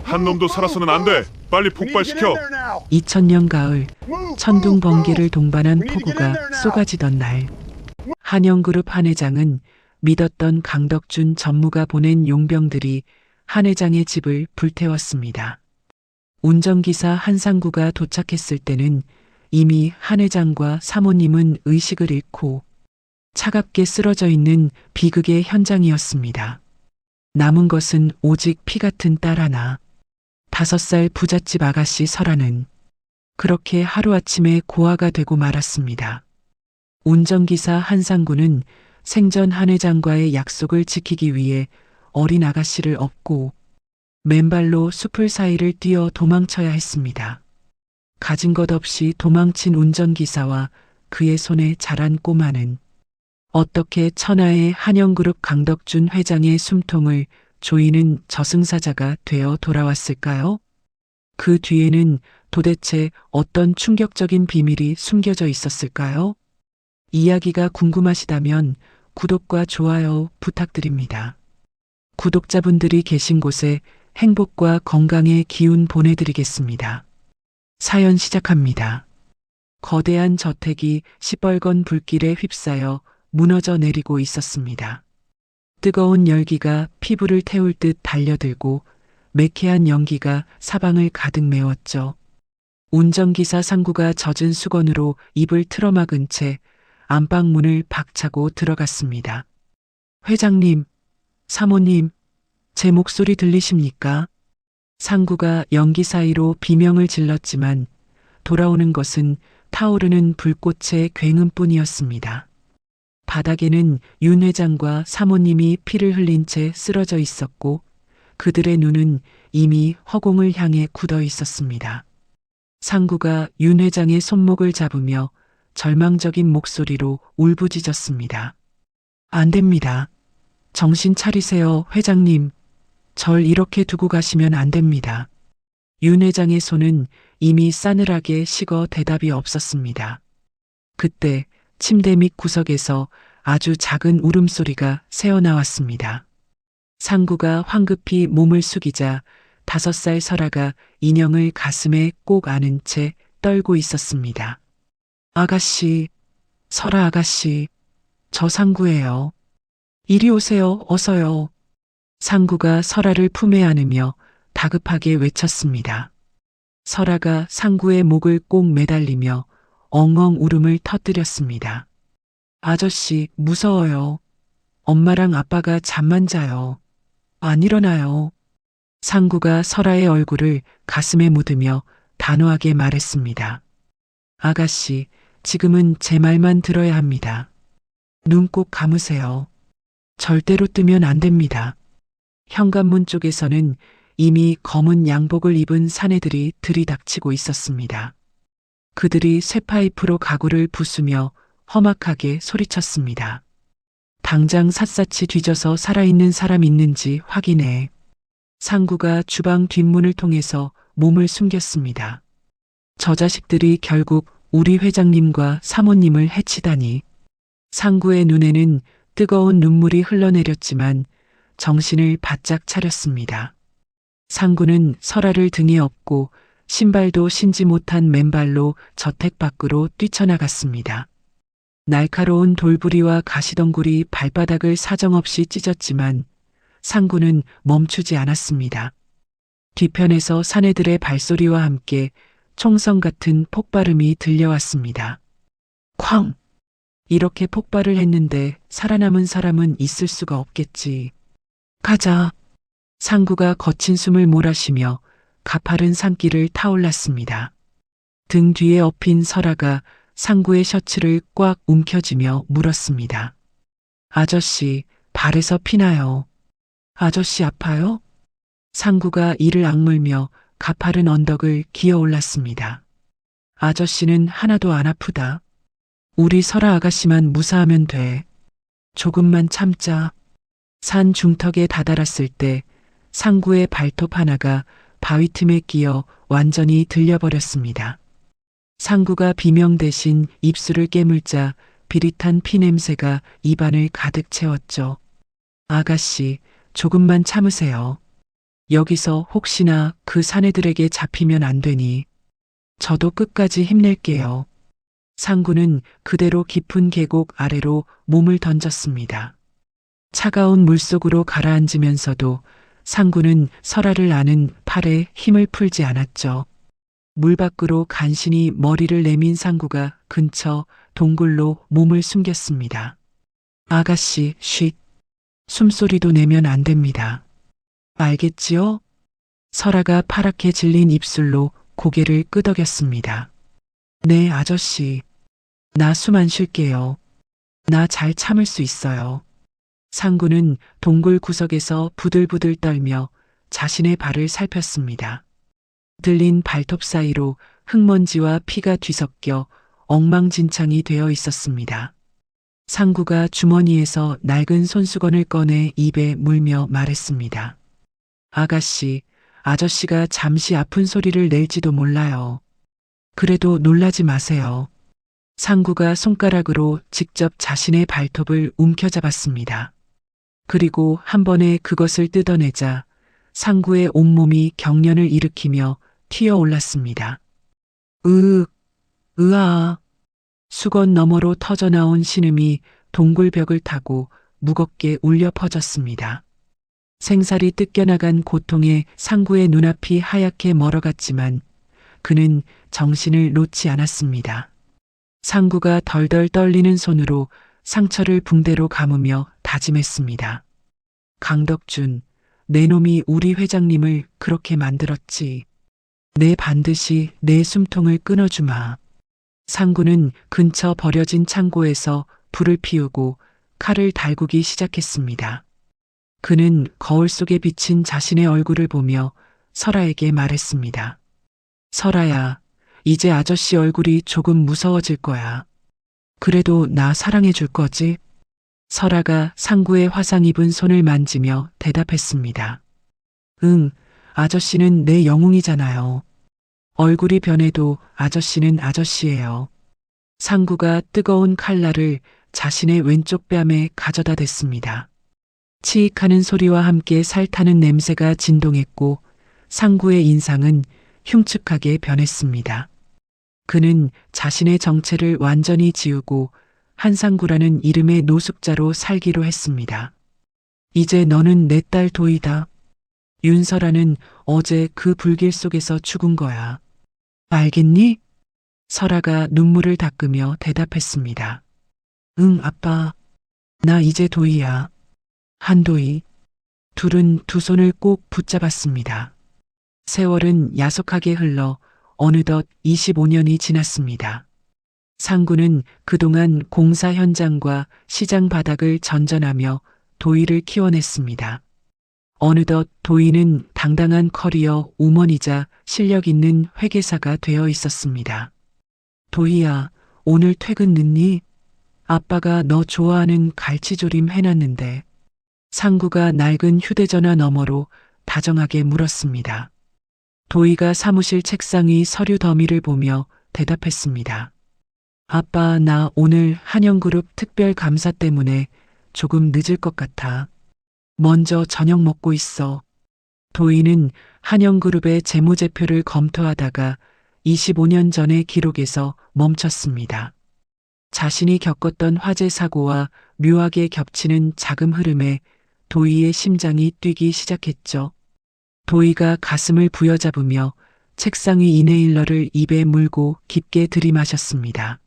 한 놈도 살아서는 안 돼. 빨리 폭발시켜. 2000년 가을 천둥 번개를 동반한 폭우가 쏟아지던 날, 한영그룹 한 회장은 믿었던 강덕준 전무가 보낸 용병들이 한 회장의 집을 불태웠습니다. 운전기사 한상구가 도착했을 때는 이미 한 회장과 사모님은 의식을 잃고 차갑게 쓰러져 있는 비극의 현장이었습니다. 남은 것은 오직 피 같은 딸 하나, 5살 부잣집 아가씨 설아는 그렇게 하루아침에 고아가 되고 말았습니다. 운전기사 한상구는 생전 한 회장과의 약속을 지키기 위해 어린 아가씨를 업고 맨발로 숲을 사이를 뛰어 도망쳐야 했습니다. 가진 것 없이 도망친 운전기사와 그의 손에 자란 꼬마는 어떻게 천하의 한영그룹 강덕준 회장의 숨통을 조이는 저승사자가 되어 돌아왔을까요? 그 뒤에는 도대체 어떤 충격적인 비밀이 숨겨져 있었을까요? 이야기가 궁금하시다면 구독과 좋아요 부탁드립니다. 구독자분들이 계신 곳에 행복과 건강의 기운 보내드리겠습니다. 사연 시작합니다. 거대한 저택이 시뻘건 불길에 휩싸여 무너져 내리고 있었습니다. 뜨거운 열기가 피부를 태울 듯 달려들고 매캐한 연기가 사방을 가득 메웠죠. 운전기사 상구가 젖은 수건으로 입을 틀어막은 채 안방문을 박차고 들어갔습니다. 회장님, 사모님, 제 목소리 들리십니까? 상구가 연기 사이로 비명을 질렀지만 돌아오는 것은 타오르는 불꽃의 굉음뿐이었습니다. 바닥에는 윤 회장과 사모님이 피를 흘린 채 쓰러져 있었고 그들의 눈은 이미 허공을 향해 굳어 있었습니다. 상구가 윤 회장의 손목을 잡으며 절망적인 목소리로 울부짖었습니다. 안 됩니다. 정신 차리세요, 회장님. 절 이렇게 두고 가시면 안 됩니다. 윤 회장의 손은 이미 싸늘하게 식어 대답이 없었습니다. 그때 침대 밑 구석에서 아주 작은 울음소리가 새어나왔습니다. 상구가 황급히 몸을 숙이자 5살 설아가 인형을 가슴에 꼭 안은 채 떨고 있었습니다. 아가씨, 설아 아가씨, 저 상구예요. 이리 오세요, 어서요. 상구가 설아를 품에 안으며 다급하게 외쳤습니다. 설아가 상구의 목을 꼭 매달리며 엉엉 울음을 터뜨렸습니다. 아저씨, 무서워요. 엄마랑 아빠가 잠만 자요. 안 일어나요. 상구가 설아의 얼굴을 가슴에 묻으며 단호하게 말했습니다. 아가씨, 지금은 제 말만 들어야 합니다. 눈 꼭 감으세요. 절대로 뜨면 안 됩니다. 현관문 쪽에서는 이미 검은 양복을 입은 사내들이 들이닥치고 있었습니다. 그들이 쇠파이프로 가구를 부수며 험악하게 소리쳤습니다. 당장 샅샅이 뒤져서 살아있는 사람 있는지 확인해. 상구가 주방 뒷문을 통해서 몸을 숨겼습니다. 저 자식들이 결국 우리 회장님과 사모님을 해치다니. 상구의 눈에는 뜨거운 눈물이 흘러내렸지만 정신을 바짝 차렸습니다. 상구는 설아를 등에 업고 신발도 신지 못한 맨발로 저택 밖으로 뛰쳐나갔습니다. 날카로운 돌부리와 가시덩굴이 발바닥을 사정없이 찢었지만 상구는 멈추지 않았습니다. 뒤편에서 사내들의 발소리와 함께 총성 같은 폭발음이 들려왔습니다. 쾅! 이렇게 폭발을 했는데 살아남은 사람은 있을 수가 없겠지. 가자. 상구가 거친 숨을 몰아쉬며 가파른 산길을 타올랐습니다. 등 뒤에 엎인 설아가 상구의 셔츠를 꽉 움켜쥐며 물었습니다. 아저씨, 발에서 피나요. 아저씨 아파요? 상구가 이를 악물며 가파른 언덕을 기어 올랐습니다. 아저씨는 하나도 안 아프다. 우리 설아 아가씨만 무사하면 돼. 조금만 참자. 산 중턱에 다다랐을 때 상구의 발톱 하나가 바위 틈에 끼어 완전히 들려버렸습니다. 상구가 비명 대신 입술을 깨물자 비릿한 피 냄새가 입안을 가득 채웠죠. 아가씨, 조금만 참으세요. 여기서 혹시나 그 사내들에게 잡히면 안 되니 저도 끝까지 힘낼게요. 상구는 그대로 깊은 계곡 아래로 몸을 던졌습니다. 차가운 물속으로 가라앉으면서도 상구는 설아를 아는 팔에 힘을 풀지 않았죠. 물 밖으로 간신히 머리를 내민 상구가 근처 동굴로 몸을 숨겼습니다. 아가씨, 쉿. 숨소리도 내면 안 됩니다. 알겠지요? 설아가 파랗게 질린 입술로 고개를 끄덕였습니다. 네, 아저씨. 나 숨 안 쉴게요. 나 잘 참을 수 있어요. 상구는 동굴 구석에서 부들부들 떨며 자신의 발을 살폈습니다. 들린 발톱 사이로 흙먼지와 피가 뒤섞여 엉망진창이 되어 있었습니다. 상구가 주머니에서 낡은 손수건을 꺼내 입에 물며 말했습니다. 아가씨, 아저씨가 잠시 아픈 소리를 낼지도 몰라요. 그래도 놀라지 마세요. 상구가 손가락으로 직접 자신의 발톱을 움켜잡았습니다. 그리고 한 번에 그것을 뜯어내자 상구의 온몸이 경련을 일으키며 튀어올랐습니다. 으윽, 으아. 수건 너머로 터져나온 신음이 동굴벽을 타고 무겁게 울려 퍼졌습니다. 생살이 뜯겨나간 고통에 상구의 눈앞이 하얗게 멀어갔지만 그는 정신을 놓지 않았습니다. 상구가 덜덜 떨리는 손으로 상처를 붕대로 감으며 다짐했습니다. 강덕준, 내 놈이 우리 회장님을 그렇게 만들었지. 내 반드시 내 숨통을 끊어주마. 상구는 근처 버려진 창고에서 불을 피우고 칼을 달구기 시작했습니다. 그는 거울 속에 비친 자신의 얼굴을 보며 설아에게 말했습니다. 설아야, 이제 아저씨 얼굴이 조금 무서워질 거야. 그래도 나 사랑해 줄 거지? 설아가 상구의 화상 입은 손을 만지며 대답했습니다. 응, 아저씨는 내 영웅이잖아요. 얼굴이 변해도 아저씨는 아저씨예요. 상구가 뜨거운 칼날을 자신의 왼쪽 뺨에 가져다 댔습니다. 치익하는 소리와 함께 살타는 냄새가 진동했고 상구의 인상은 흉측하게 변했습니다. 그는 자신의 정체를 완전히 지우고 한상구라는 이름의 노숙자로 살기로 했습니다. 이제 너는 내 딸 도이다. 윤설아는 어제 그 불길 속에서 죽은 거야. 알겠니? 설아가 눈물을 닦으며 대답했습니다. 응, 아빠. 나 이제 도이야. 한도희. 둘은 두 손을 꼭 붙잡았습니다. 세월은 야속하게 흘러 어느덧 25년이 지났습니다. 상구는 그동안 공사 현장과 시장 바닥을 전전하며 도희를 키워냈습니다. 어느덧 도희는 당당한 커리어 우먼이자 실력 있는 회계사가 되어 있었습니다. 도희야, 오늘 퇴근 늦니? 아빠가 너 좋아하는 갈치조림 해놨는데. 상구가 낡은 휴대전화 너머로 다정하게 물었습니다. 도희가 사무실 책상 위 서류 더미를 보며 대답했습니다. 아빠, 나 오늘 한영그룹 특별 감사 때문에 조금 늦을 것 같아. 먼저 저녁 먹고 있어. 도희는 한영그룹의 재무제표를 검토하다가 25년 전의 기록에서 멈췄습니다. 자신이 겪었던 화재 사고와 묘하게 겹치는 자금 흐름에 도희의 심장이 뛰기 시작했죠. 도희가 가슴을 부여잡으며 책상 위 이네일러를 입에 물고 깊게 들이마셨습니다.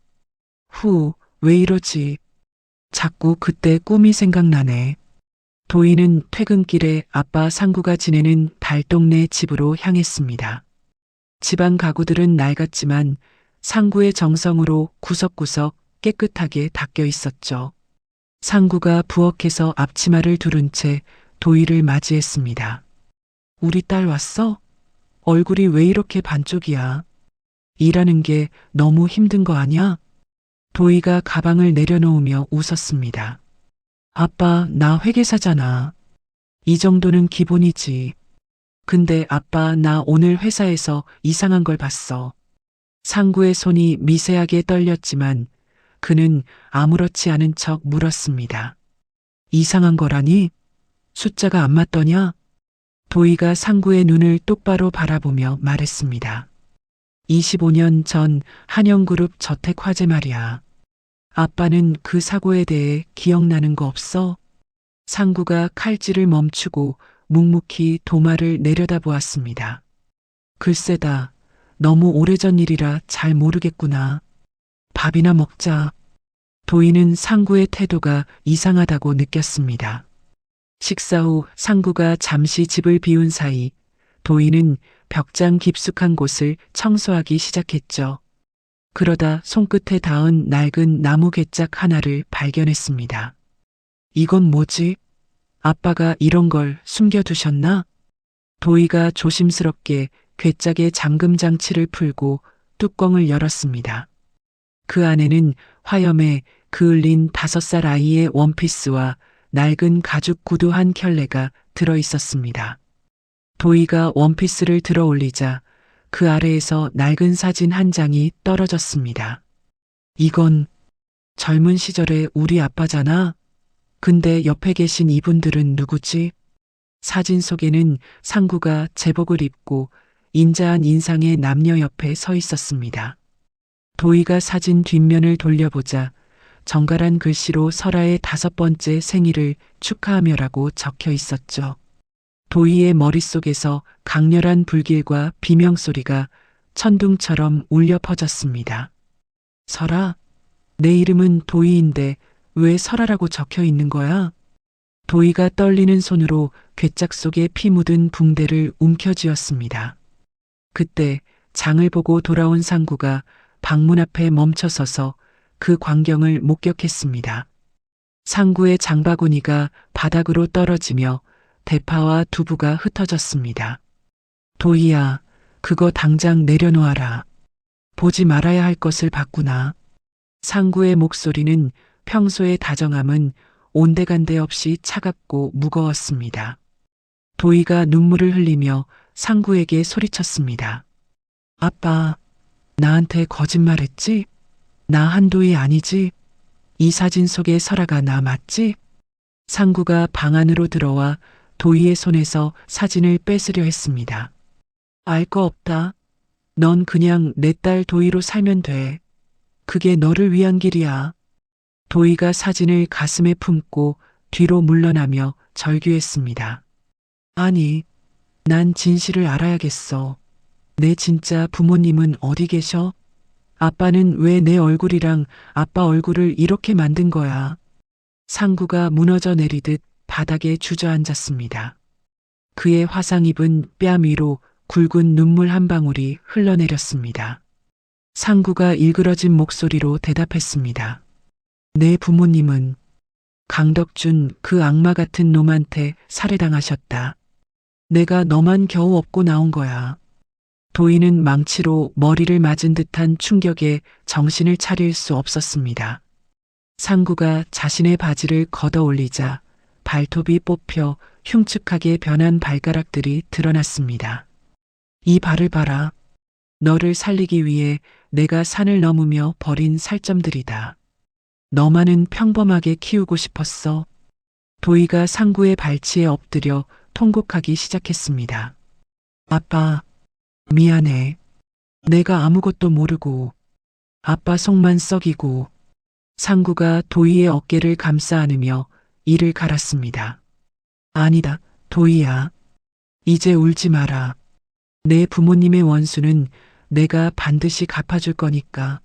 후, 왜 이러지? 자꾸 그때 꿈이 생각나네. 도희는 퇴근길에 아빠 상구가 지내는 달동네 집으로 향했습니다. 집안 가구들은 낡았지만 상구의 정성으로 구석구석 깨끗하게 닦여 있었죠. 상구가 부엌에서 앞치마를 두른 채 도희를 맞이했습니다. 우리 딸 왔어? 얼굴이 왜 이렇게 반쪽이야? 일하는 게 너무 힘든 거 아니야? 도희가 가방을 내려놓으며 웃었습니다. 아빠, 나 회계사잖아. 이 정도는 기본이지. 근데 아빠, 나 오늘 회사에서 이상한 걸 봤어. 상구의 손이 미세하게 떨렸지만 그는 아무렇지 않은 척 물었습니다. 이상한 거라니? 숫자가 안 맞더냐? 도희가 상구의 눈을 똑바로 바라보며 말했습니다. 25년 전 한영그룹 저택 화재 말이야. 아빠는 그 사고에 대해 기억나는 거 없어? 상구가 칼질을 멈추고 묵묵히 도마를 내려다보았습니다. 글쎄다. 너무 오래전 일이라 잘 모르겠구나. 밥이나 먹자. 도희는 상구의 태도가 이상하다고 느꼈습니다. 식사 후 상구가 잠시 집을 비운 사이 도희는 벽장 깊숙한 곳을 청소하기 시작했죠. 그러다 손끝에 닿은 낡은 나무 괴짝 하나를 발견했습니다. 이건 뭐지? 아빠가 이런 걸 숨겨두셨나? 도희가 조심스럽게 괴짝의 잠금 장치를 풀고 뚜껑을 열었습니다. 그 안에는 화염에 그을린 5살 아이의 원피스와 낡은 가죽 구두 한 켤레가 들어 있었습니다. 도희가 원피스를 들어 올리자 그 아래에서 낡은 사진 한 장이 떨어졌습니다. 이건 젊은 시절의 우리 아빠잖아. 근데 옆에 계신 이분들은 누구지? 사진 속에는 상구가 제복을 입고 인자한 인상의 남녀 옆에 서 있었습니다. 도희가 사진 뒷면을 돌려보자 정갈한 글씨로 설아의 5번째 생일을 축하하며라고 적혀 있었죠. 도희의 머릿속에서 강렬한 불길과 비명소리가 천둥처럼 울려 퍼졌습니다. 설아, 내 이름은 도희인데 왜 설아라고 적혀 있는 거야? 도희가 떨리는 손으로 괴짝 속에 피 묻은 붕대를 움켜쥐었습니다. 그때 장을 보고 돌아온 상구가 방문 앞에 멈춰서서 그 광경을 목격했습니다. 상구의 장바구니가 바닥으로 떨어지며 대파와 두부가 흩어졌습니다. 도희야, 그거 당장 내려놓아라. 보지 말아야 할 것을 봤구나. 상구의 목소리는 평소의 다정함은 온데간데 없이 차갑고 무거웠습니다. 도희가 눈물을 흘리며 상구에게 소리쳤습니다. 아빠, 나한테 거짓말했지? 나 한도희 아니지? 이 사진 속의 설아가 나 맞지? 상구가 방 안으로 들어와 도희의 손에서 사진을 뺏으려 했습니다. 알 거 없다. 넌 그냥 내 딸 도희로 살면 돼. 그게 너를 위한 길이야. 도희가 사진을 가슴에 품고 뒤로 물러나며 절규했습니다. 아니, 난 진실을 알아야겠어. 내 진짜 부모님은 어디 계셔? 아빠는 왜 내 얼굴이랑 아빠 얼굴을 이렇게 만든 거야? 상구가 무너져 내리듯 바닥에 주저앉았습니다. 그의 화상 입은 뺨 위로 굵은 눈물 한 방울이 흘러내렸습니다. 상구가 일그러진 목소리로 대답했습니다. 내 부모님은 강덕준 그 악마 같은 놈한테 살해당하셨다. 내가 너만 겨우 업고 나온 거야. 도희는 망치로 머리를 맞은 듯한 충격에 정신을 차릴 수 없었습니다. 상구가 자신의 바지를 걷어 올리자 발톱이 뽑혀 흉측하게 변한 발가락들이 드러났습니다. 이 발을 봐라. 너를 살리기 위해 내가 산을 넘으며 버린 살점들이다. 너만은 평범하게 키우고 싶었어. 도희가 상구의 발치에 엎드려 통곡하기 시작했습니다. 아빠, 미안해. 내가 아무것도 모르고 아빠 속만 썩이고. 상구가 도희의 어깨를 감싸 안으며 이를 갈았습니다. 아니다, 도희야. 이제 울지 마라. 내 부모님의 원수는 내가 반드시 갚아줄 거니까.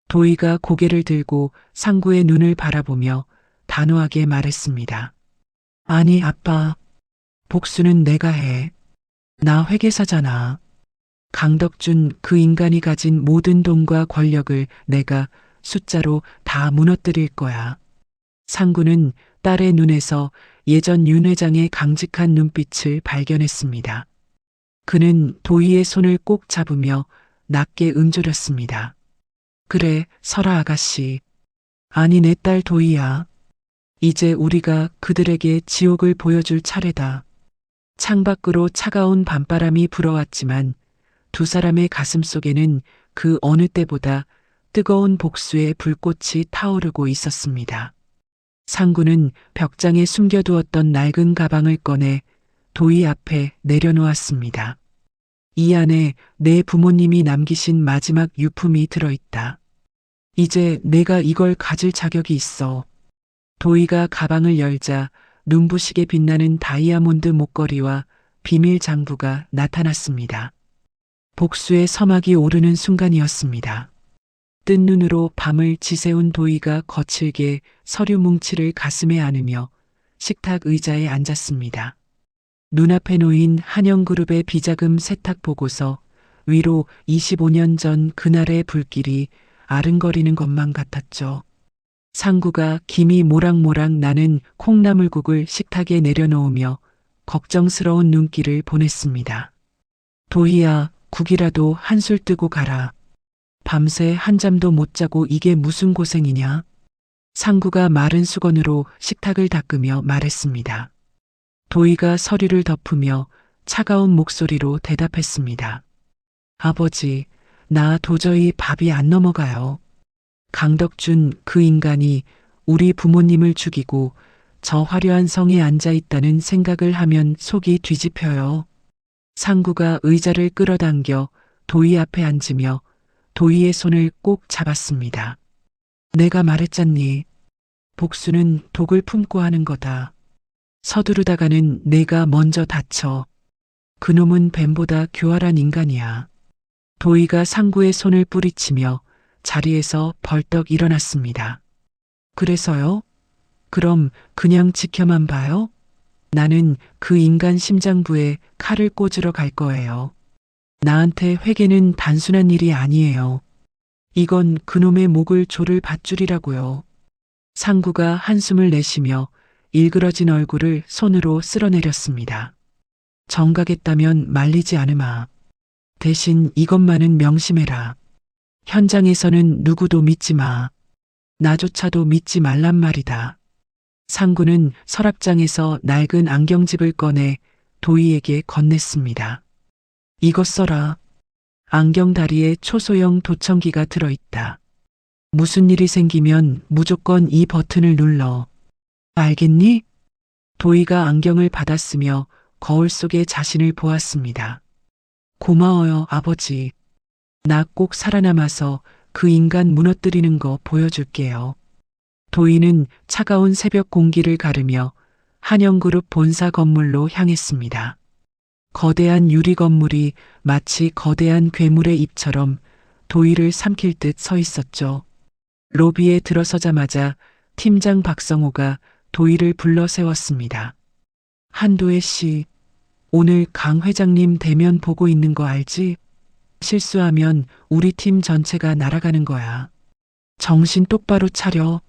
도희가 고개를 들고 상구의 눈을 바라보며 단호하게 말했습니다. 아니, 아빠. 복수는 내가 해. 나 회계사잖아. 강덕준 그 인간이 가진 모든 돈과 권력을 내가 숫자로 다 무너뜨릴 거야. 상구는 딸의 눈에서 예전 윤 회장의 강직한 눈빛을 발견했습니다. 그는 도희의 손을 꼭 잡으며 낮게 응조렸습니다. 그래, 설아 아가씨. 아니, 내 딸 도희야. 이제 우리가 그들에게 지옥을 보여줄 차례다. 창밖으로 차가운 밤바람이 불어왔지만 두 사람의 가슴 속에는 그 어느 때보다 뜨거운 복수의 불꽃이 타오르고 있었습니다. 상구는 벽장에 숨겨두었던 낡은 가방을 꺼내 도희 앞에 내려놓았습니다. 이 안에 내 부모님이 남기신 마지막 유품이 들어있다. 이제 내가 이걸 가질 자격이 있어. 도희가 가방을 열자 눈부시게 빛나는 다이아몬드 목걸이와 비밀 장부가 나타났습니다. 복수의 서막이 오르는 순간이었습니다. 뜬 눈으로 밤을 지새운 도희가 거칠게 서류 뭉치를 가슴에 안으며 식탁 의자에 앉았습니다. 눈앞에 놓인 한영그룹의 비자금 세탁 보고서 위로 25년 전 그날의 불길이 아른거리는 것만 같았죠. 상구가 김이 모락모락 나는 콩나물국을 식탁에 내려놓으며 걱정스러운 눈길을 보냈습니다. 도희야, 국이라도 한술 뜨고 가라. 밤새 한잠도 못 자고 이게 무슨 고생이냐? 상구가 마른 수건으로 식탁을 닦으며 말했습니다. 도희가 서류를 덮으며 차가운 목소리로 대답했습니다. 아버지, 나 도저히 밥이 안 넘어가요. 강덕준 그 인간이 우리 부모님을 죽이고 저 화려한 성에 앉아 있다는 생각을 하면 속이 뒤집혀요. 상구가 의자를 끌어당겨 도희 앞에 앉으며 도희의 손을 꼭 잡았습니다. 내가 말했잖니. 복수는 독을 품고 하는 거다. 서두르다가는 내가 먼저 다쳐. 그놈은 뱀보다 교활한 인간이야. 도희가 상구의 손을 뿌리치며 자리에서 벌떡 일어났습니다. 그래서요? 그럼 그냥 지켜만 봐요? 나는 그 인간 심장부에 칼을 꽂으러 갈 거예요. 나한테 회계는 단순한 일이 아니에요. 이건 그놈의 목을 조를 밧줄이라고요. 상구가 한숨을 내쉬며 일그러진 얼굴을 손으로 쓸어내렸습니다. 정가겠다면 말리지 않으마. 대신 이것만은 명심해라. 현장에서는 누구도 믿지 마. 나조차도 믿지 말란 말이다. 상구는 서랍장에서 낡은 안경집을 꺼내 도희에게 건넸습니다. 이것 써라. 안경 다리에 초소형 도청기가 들어있다. 무슨 일이 생기면 무조건 이 버튼을 눌러. 알겠니? 도희가 안경을 받았으며 거울 속에 자신을 보았습니다. 고마워요, 아버지. 나 꼭 살아남아서 그 인간 무너뜨리는 거 보여줄게요. 도희는 차가운 새벽 공기를 가르며 한영그룹 본사 건물로 향했습니다. 거대한 유리 건물이 마치 거대한 괴물의 입처럼 도희를 삼킬 듯 서 있었죠. 로비에 들어서자마자 팀장 박성호가 도희를 불러 세웠습니다. 한도혜 씨, 오늘 강 회장님 대면 보고 있는 거 알지? 실수하면 우리 팀 전체가 날아가는 거야. 정신 똑바로 차려.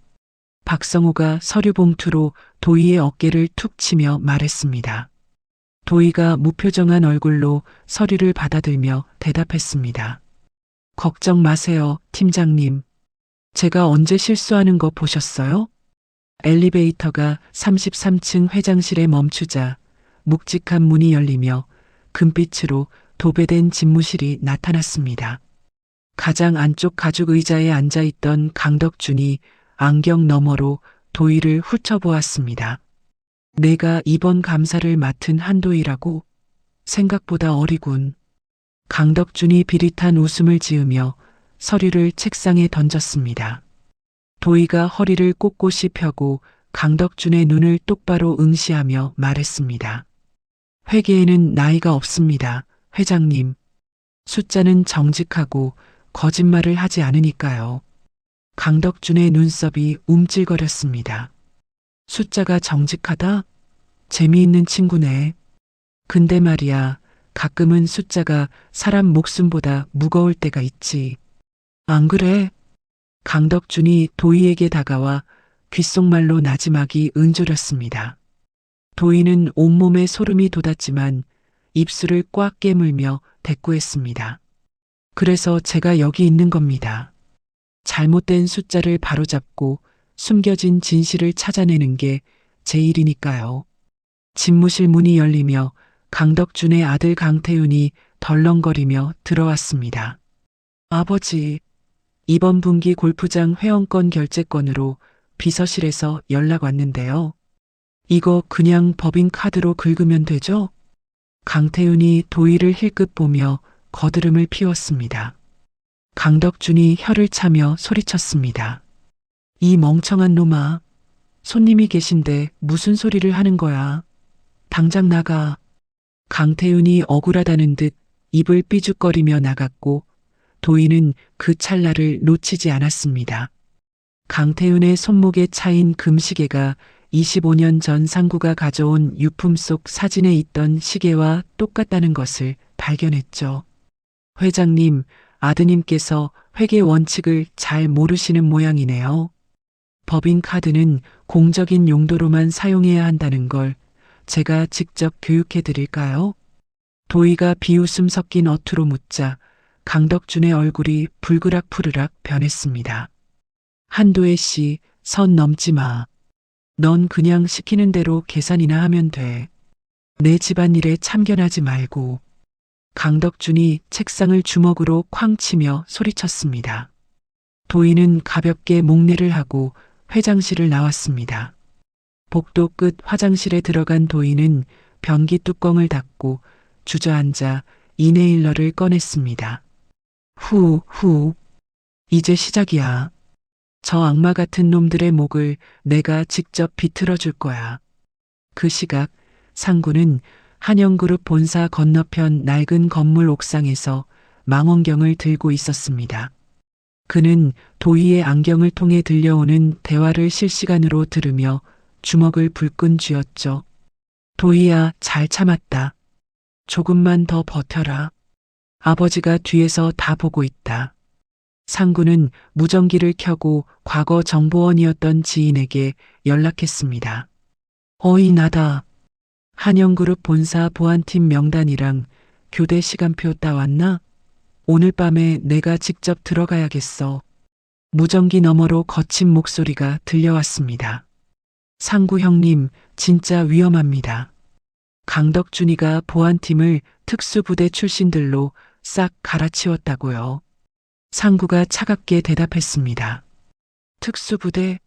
박성호가 서류 봉투로 도희의 어깨를 툭 치며 말했습니다. 도희가 무표정한 얼굴로 서류를 받아들며 대답했습니다. 걱정 마세요, 팀장님. 제가 언제 실수하는 거 보셨어요? 엘리베이터가 33층 회장실에 멈추자 묵직한 문이 열리며 금빛으로 도배된 집무실이 나타났습니다. 가장 안쪽 가죽 의자에 앉아있던 강덕준이 안경 너머로 도희를 훑어보았습니다. 내가 이번 감사를 맡은 한도희라고? 생각보다 어리군. 강덕준이 비릿한 웃음을 지으며 서류를 책상에 던졌습니다. 도희가 허리를 꼿꼿이 펴고 강덕준의 눈을 똑바로 응시하며 말했습니다. 회계에는 나이가 없습니다, 회장님. 숫자는 정직하고 거짓말을 하지 않으니까요. 강덕준의 눈썹이 움찔거렸습니다. 숫자가 정직하다? 재미있는 친구네. 근데 말이야, 가끔은 숫자가 사람 목숨보다 무거울 때가 있지. 안 그래? 강덕준이 도희에게 다가와 귓속말로 나지막이 은조렸습니다. 도희는 온몸에 소름이 돋았지만 입술을 꽉 깨물며 대꾸했습니다. 그래서 제가 여기 있는 겁니다. 잘못된 숫자를 바로잡고 숨겨진 진실을 찾아내는 게 제 일이니까요. 집무실 문이 열리며 강덕준의 아들 강태윤이 덜렁거리며 들어왔습니다. 아버지, 이번 분기 골프장 회원권 결제권으로 비서실에서 연락 왔는데요. 이거 그냥 법인카드로 긁으면 되죠? 강태윤이 도희를 힐끗 보며 거드름을 피웠습니다. 강덕준이 혀를 차며 소리쳤습니다. 이 멍청한 놈아. 손님이 계신데 무슨 소리를 하는 거야. 당장 나가. 강태윤이 억울하다는 듯 입을 삐죽거리며 나갔고 도희는 그 찰나를 놓치지 않았습니다. 강태윤의 손목에 차인 금시계가 25년 전 상구가 가져온 유품 속 사진에 있던 시계와 똑같다는 것을 발견했죠. 회장님, 아드님께서 회계 원칙을 잘 모르시는 모양이네요. 법인카드는 공적인 용도로만 사용해야 한다는 걸 제가 직접 교육해 드릴까요? 도희가 비웃음 섞인 어투로 묻자 강덕준의 얼굴이 불그락 푸르락 변했습니다. 한도혜 씨, 선 넘지 마. 넌 그냥 시키는 대로 계산이나 하면 돼. 내 집안일에 참견하지 말고. 강덕준이 책상을 주먹으로 쾅 치며 소리쳤습니다. 도희는 가볍게 목례를 하고 회장실을 나왔습니다. 복도 끝 화장실에 들어간 도희는 변기 뚜껑을 닫고 주저앉아 이네일러를 꺼냈습니다. 후, 이제 시작이야. 저 악마 같은 놈들의 목을 내가 직접 비틀어 줄 거야. 그 시각 상구는 한영그룹 본사 건너편 낡은 건물 옥상에서 망원경을 들고 있었습니다. 그는 도희의 안경을 통해 들려오는 대화를 실시간으로 들으며 주먹을 불끈 쥐었죠. 도희야, 잘 참았다. 조금만 더 버텨라. 아버지가 뒤에서 다 보고 있다. 상구는 무전기를 켜고 과거 정보원이었던 지인에게 연락했습니다. 어이, 나다. 한영그룹 본사 보안팀 명단이랑 교대 시간표 따왔나? 오늘 밤에 내가 직접 들어가야겠어. 무전기 너머로 거친 목소리가 들려왔습니다. 상구 형님, 진짜 위험합니다. 강덕준이가 보안팀을 특수부대 출신들로 싹 갈아치웠다고요. 상구가 차갑게 대답했습니다. 특수부대?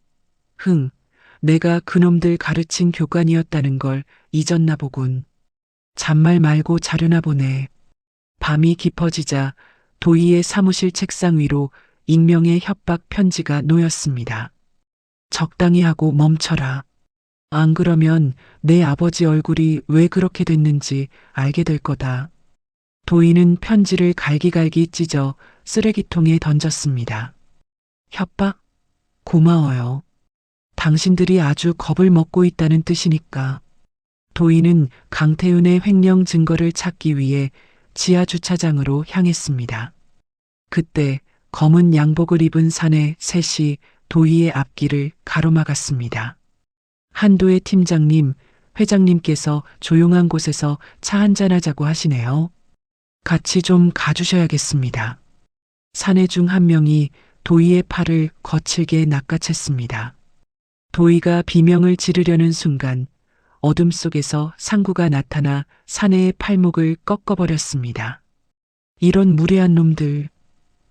내가 그놈들 가르친 교관이었다는 걸 잊었나 보군. 잔말 말고 자려나 보네. 밤이 깊어지자 도희의 사무실 책상 위로 익명의 협박 편지가 놓였습니다. 적당히 하고 멈춰라. 안 그러면 내 아버지 얼굴이 왜 그렇게 됐는지 알게 될 거다. 도희는 편지를 갈기갈기 찢어 쓰레기통에 던졌습니다. 협박? 고마워요. 당신들이 아주 겁을 먹고 있다는 뜻이니까. 도희는 강태윤의 횡령 증거를 찾기 위해 지하 주차장으로 향했습니다. 그때 검은 양복을 입은 사내 셋이 도희의 앞길을 가로막았습니다. 한도의 팀장님, 회장님께서 조용한 곳에서 차 한잔하자고 하시네요. 같이 좀 가주셔야겠습니다. 사내 중 한 명이 도희의 팔을 거칠게 낚아챘습니다. 도희가 비명을 지르려는 순간 어둠 속에서 상구가 나타나 사내의 팔목을 꺾어버렸습니다. 이런 무례한 놈들,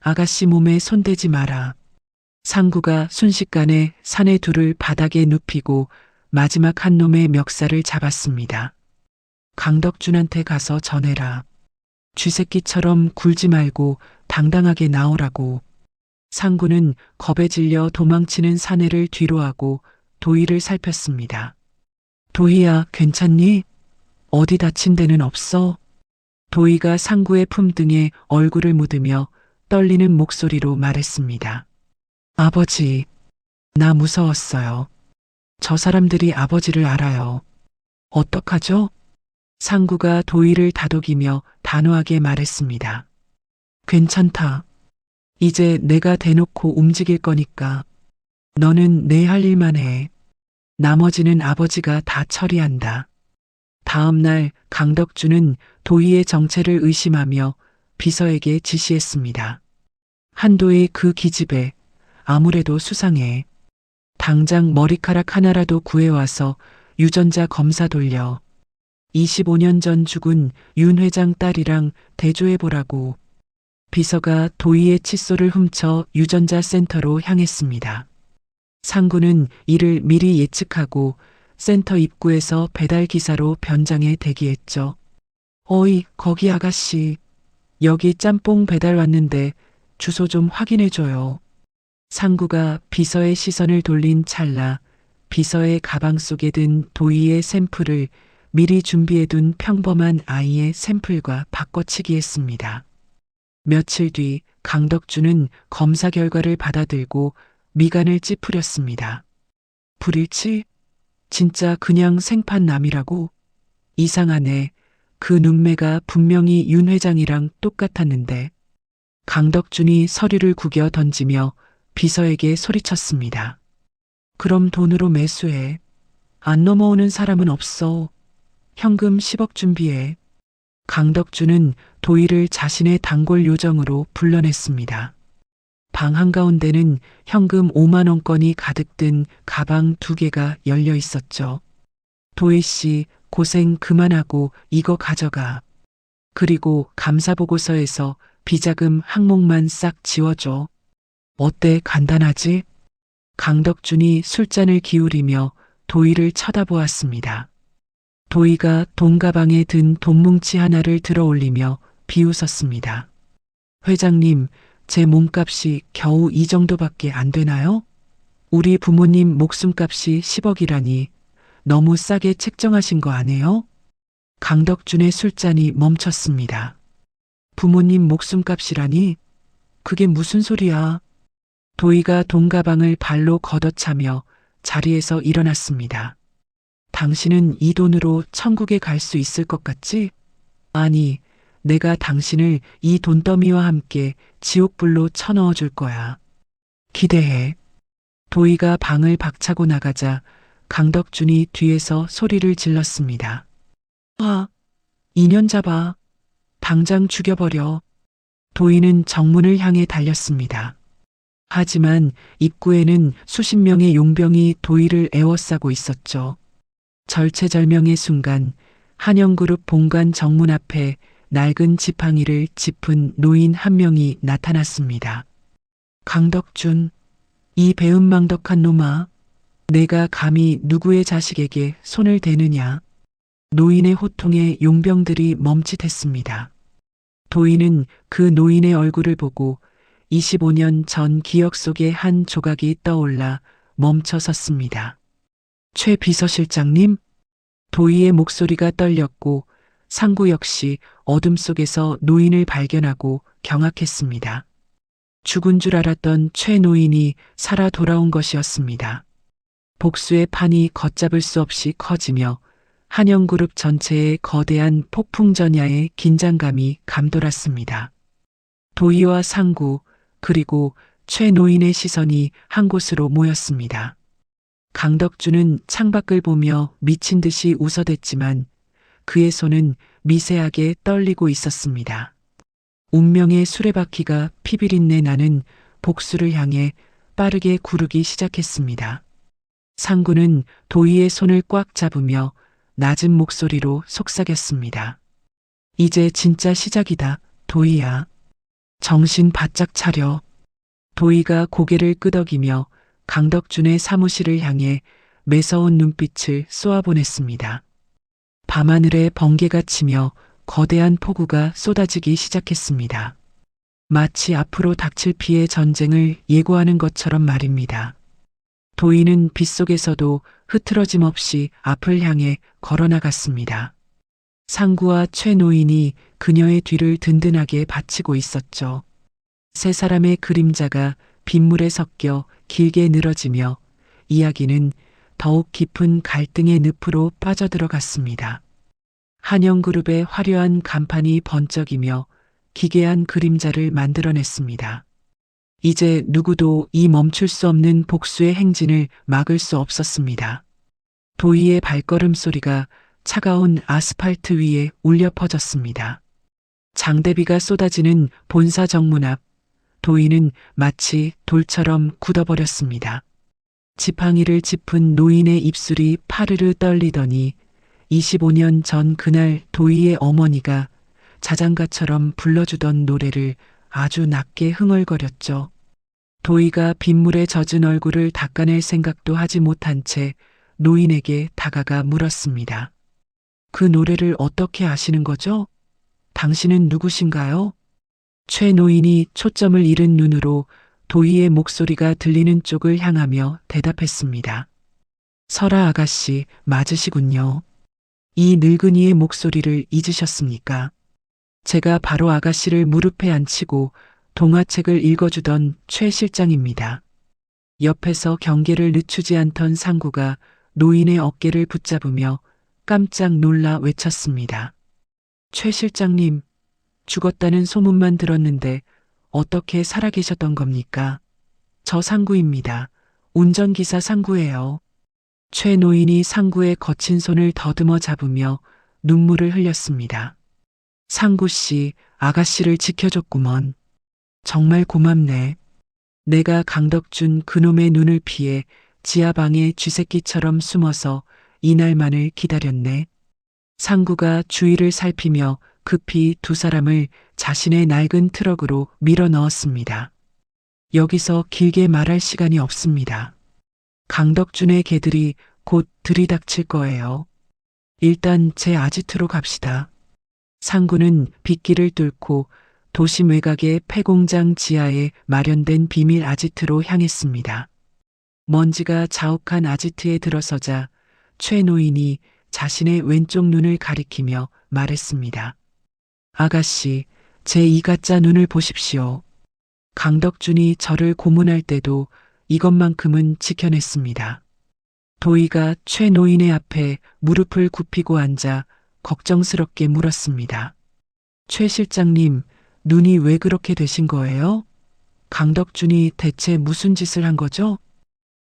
아가씨 몸에 손대지 마라. 상구가 순식간에 사내 둘을 바닥에 눕히고 마지막 한 놈의 멱살을 잡았습니다. 강덕준한테 가서 전해라. 쥐새끼처럼 굴지 말고 당당하게 나오라고. 상구는 겁에 질려 도망치는 사내를 뒤로하고 도희를 살폈습니다. 도희야, 괜찮니? 어디 다친 데는 없어? 도희가 상구의 품등에 얼굴을 묻으며 떨리는 목소리로 말했습니다. 아버지, 나 무서웠어요. 저 사람들이 아버지를 알아요. 어떡하죠? 상구가 도희를 다독이며 단호하게 말했습니다. 괜찮다. 이제 내가 대놓고 움직일 거니까 너는 내 할 일만 해. 나머지는 아버지가 다 처리한다. 다음 날 강덕준은 도희의 정체를 의심하며 비서에게 지시했습니다. 한도의 그 기집애 아무래도 수상해. 당장 머리카락 하나라도 구해와서 유전자 검사 돌려. 25년 전 죽은 윤 회장 딸이랑 대조해보라고. 비서가 도희의 칫솔을 훔쳐 유전자 센터로 향했습니다. 상구는 이를 미리 예측하고 센터 입구에서 배달 기사로 변장해 대기했죠. 어이, 거기 아가씨. 여기 짬뽕 배달 왔는데 주소 좀 확인해줘요. 상구가 비서의 시선을 돌린 찰나 비서의 가방 속에 든 도희의 샘플을 미리 준비해둔 평범한 아이의 샘플과 바꿔치기 했습니다. 며칠 뒤 강덕주는 검사 결과를 받아들고 미간을 찌푸렸습니다. 불일치? 진짜 그냥 생판남이라고? 이상하네. 그 눈매가 분명히 윤 회장이랑 똑같았는데. 강덕준이 서류를 구겨 던지며 비서에게 소리쳤습니다. 그럼 돈으로 매수해. 안 넘어오는 사람은 없어. 현금 10억 준비해. 강덕준은 도희를 자신의 단골 요정으로 불러냈습니다. 방 한가운데는 현금 5만 원권이 가득 든 가방 2개가 열려 있었죠. 도희 씨, 고생 그만하고 이거 가져가. 그리고 감사보고서에서 비자금 항목만 싹 지워줘. 어때, 간단하지? 강덕준이 술잔을 기울이며 도희를 쳐다보았습니다. 도희가 돈가방에 든 돈뭉치 하나를 들어 올리며 비웃었습니다. 회장님, 제 몸값이 겨우 이 정도밖에 안 되나요? 우리 부모님 목숨값이 10억이라니 너무 싸게 책정하신 거 아니에요? 강덕준의 술잔이 멈췄습니다. 부모님 목숨값이라니? 그게 무슨 소리야? 도희가 돈가방을 발로 걷어차며 자리에서 일어났습니다. 당신은 이 돈으로 천국에 갈 수 있을 것 같지? 아니, 내가 당신을 이 돈더미와 함께 지옥불로 쳐넣어 줄 거야. 기대해. 도희가 방을 박차고 나가자 강덕준이 뒤에서 소리를 질렀습니다. 아, 인연 잡아. 당장 죽여버려. 도희는 정문을 향해 달렸습니다. 하지만 입구에는 수십 명의 용병이 도희를 에워싸고 있었죠. 절체절명의 순간 한영그룹 본관 정문 앞에 낡은 지팡이를 짚은 노인 한 명이 나타났습니다. 강덕준, 이 배은망덕한 놈아, 내가 감히 누구의 자식에게 손을 대느냐. 노인의 호통에 용병들이 멈칫했습니다. 도희는 그 노인의 얼굴을 보고 25년 전 기억 속의 한 조각이 떠올라 멈춰 섰습니다. 최 비서실장님? 도희의 목소리가 떨렸고 상구 역시 어둠 속에서 노인을 발견하고 경악했습니다. 죽은 줄 알았던 최 노인이 살아 돌아온 것이었습니다. 복수의 판이 걷잡을 수 없이 커지며 한영그룹 전체에 거대한 폭풍전야의 긴장감이 감돌았습니다. 도희와 상구 그리고 최 노인의 시선이 한 곳으로 모였습니다. 강덕준은 창밖을 보며 미친 듯이 웃어댔지만 그의 손은 미세하게 떨리고 있었습니다. 운명의 수레바퀴가 피비린내 나는 복수를 향해 빠르게 구르기 시작했습니다. 상구는 도희의 손을 꽉 잡으며 낮은 목소리로 속삭였습니다. 이제 진짜 시작이다, 도희야. 정신 바짝 차려. 도희가 고개를 끄덕이며 강덕준의 사무실을 향해 매서운 눈빛을 쏘아보냈습니다. 밤하늘에 번개가 치며 거대한 폭우가 쏟아지기 시작했습니다. 마치 앞으로 닥칠 피해 전쟁을 예고하는 것처럼 말입니다. 도희는 빗속에서도 흐트러짐 없이 앞을 향해 걸어나갔습니다. 상구와 최 노인이 그녀의 뒤를 든든하게 받치고 있었죠. 세 사람의 그림자가 빗물에 섞여 길게 늘어지며 이야기는 더욱 깊은 갈등의 늪으로 빠져들어갔습니다. 한영그룹의 화려한 간판이 번쩍이며 기괴한 그림자를 만들어냈습니다. 이제 누구도 이 멈출 수 없는 복수의 행진을 막을 수 없었습니다. 도희의 발걸음 소리가 차가운 아스팔트 위에 울려 퍼졌습니다. 장대비가 쏟아지는 본사 정문 앞, 도희는 마치 돌처럼 굳어버렸습니다. 지팡이를 짚은 노인의 입술이 파르르 떨리더니 25년 전 그날 도희의 어머니가 자장가처럼 불러주던 노래를 아주 낮게 흥얼거렸죠. 도희가 빗물에 젖은 얼굴을 닦아낼 생각도 하지 못한 채 노인에게 다가가 물었습니다. 그 노래를 어떻게 아시는 거죠? 당신은 누구신가요? 최 노인이 초점을 잃은 눈으로 도희의 목소리가 들리는 쪽을 향하며 대답했습니다. 설아 아가씨, 맞으시군요. 이 늙은이의 목소리를 잊으셨습니까? 제가 바로 아가씨를 무릎에 앉히고 동화책을 읽어주던 최 실장입니다. 옆에서 경계를 늦추지 않던 상구가 노인의 어깨를 붙잡으며 깜짝 놀라 외쳤습니다. 최 실장님, 죽었다는 소문만 들었는데 어떻게 살아계셨던 겁니까? 저 상구입니다. 운전기사 상구예요. 최 노인이 상구의 거친 손을 더듬어 잡으며 눈물을 흘렸습니다. 상구 씨, 아가씨를 지켜줬구먼. 정말 고맙네. 내가 강덕준 그놈의 눈을 피해 지하방에 쥐새끼처럼 숨어서 이날만을 기다렸네. 상구가 주위를 살피며 급히 두 사람을 자신의 낡은 트럭으로 밀어 넣었습니다. 여기서 길게 말할 시간이 없습니다. 강덕준의 개들이 곧 들이닥칠 거예요. 일단 제 아지트로 갑시다. 상구는 빗길을 뚫고 도심 외곽의 폐공장 지하에 마련된 비밀 아지트로 향했습니다. 먼지가 자욱한 아지트에 들어서자 최 노인이 자신의 왼쪽 눈을 가리키며 말했습니다. 아가씨, 제 이 가짜 눈을 보십시오. 강덕준이 저를 고문할 때도 이것만큼은 지켜냈습니다. 도희가 최 노인의 앞에 무릎을 굽히고 앉아 걱정스럽게 물었습니다. 최 실장님, 눈이 왜 그렇게 되신 거예요? 강덕준이 대체 무슨 짓을 한 거죠?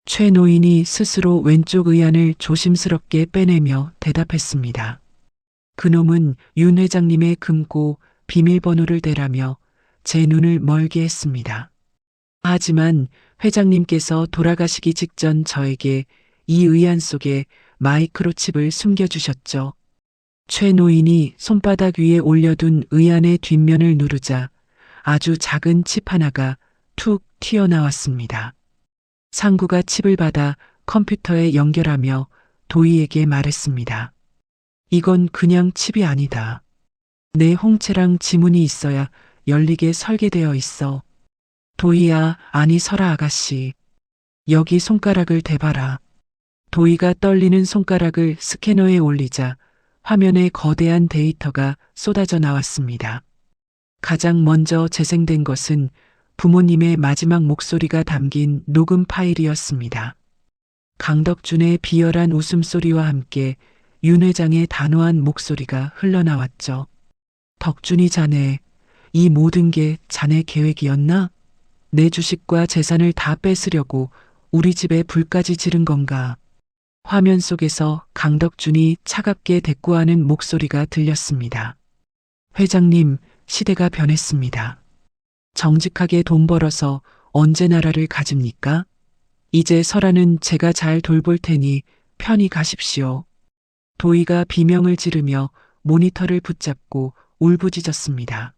최 노인이 스스로 왼쪽 의안을 조심스럽게 빼내며 대답했습니다. 그놈은 윤 회장님의 금고 비밀번호를 대라며 제 눈을 멀게 했습니다. 하지만 회장님께서 돌아가시기 직전 저에게 이 의안 속에 마이크로칩을 숨겨주셨죠. 최 노인이 손바닥 위에 올려둔 의안의 뒷면을 누르자 아주 작은 칩 하나가 툭 튀어나왔습니다. 상구가 칩을 받아 컴퓨터에 연결하며 도희에게 말했습니다. 이건 그냥 칩이 아니다. 내 홍채랑 지문이 있어야 열리게 설계되어 있어. 도희야, 아니 설아 아가씨. 여기 손가락을 대봐라. 도희가 떨리는 손가락을 스캐너에 올리자 화면에 거대한 데이터가 쏟아져 나왔습니다. 가장 먼저 재생된 것은 부모님의 마지막 목소리가 담긴 녹음 파일이었습니다. 강덕준의 비열한 웃음소리와 함께 윤 회장의 단호한 목소리가 흘러나왔죠. 덕준이 자네, 이 모든 게 자네 계획이었나? 내 주식과 재산을 다 뺏으려고 우리 집에 불까지 지른 건가? 화면 속에서 강덕준이 차갑게 대꾸하는 목소리가 들렸습니다. 회장님, 시대가 변했습니다. 정직하게 돈 벌어서 언제 나라를 가집니까? 이제 설아는 제가 잘 돌볼 테니 편히 가십시오. 도희가 비명을 지르며 모니터를 붙잡고 울부짖었습니다.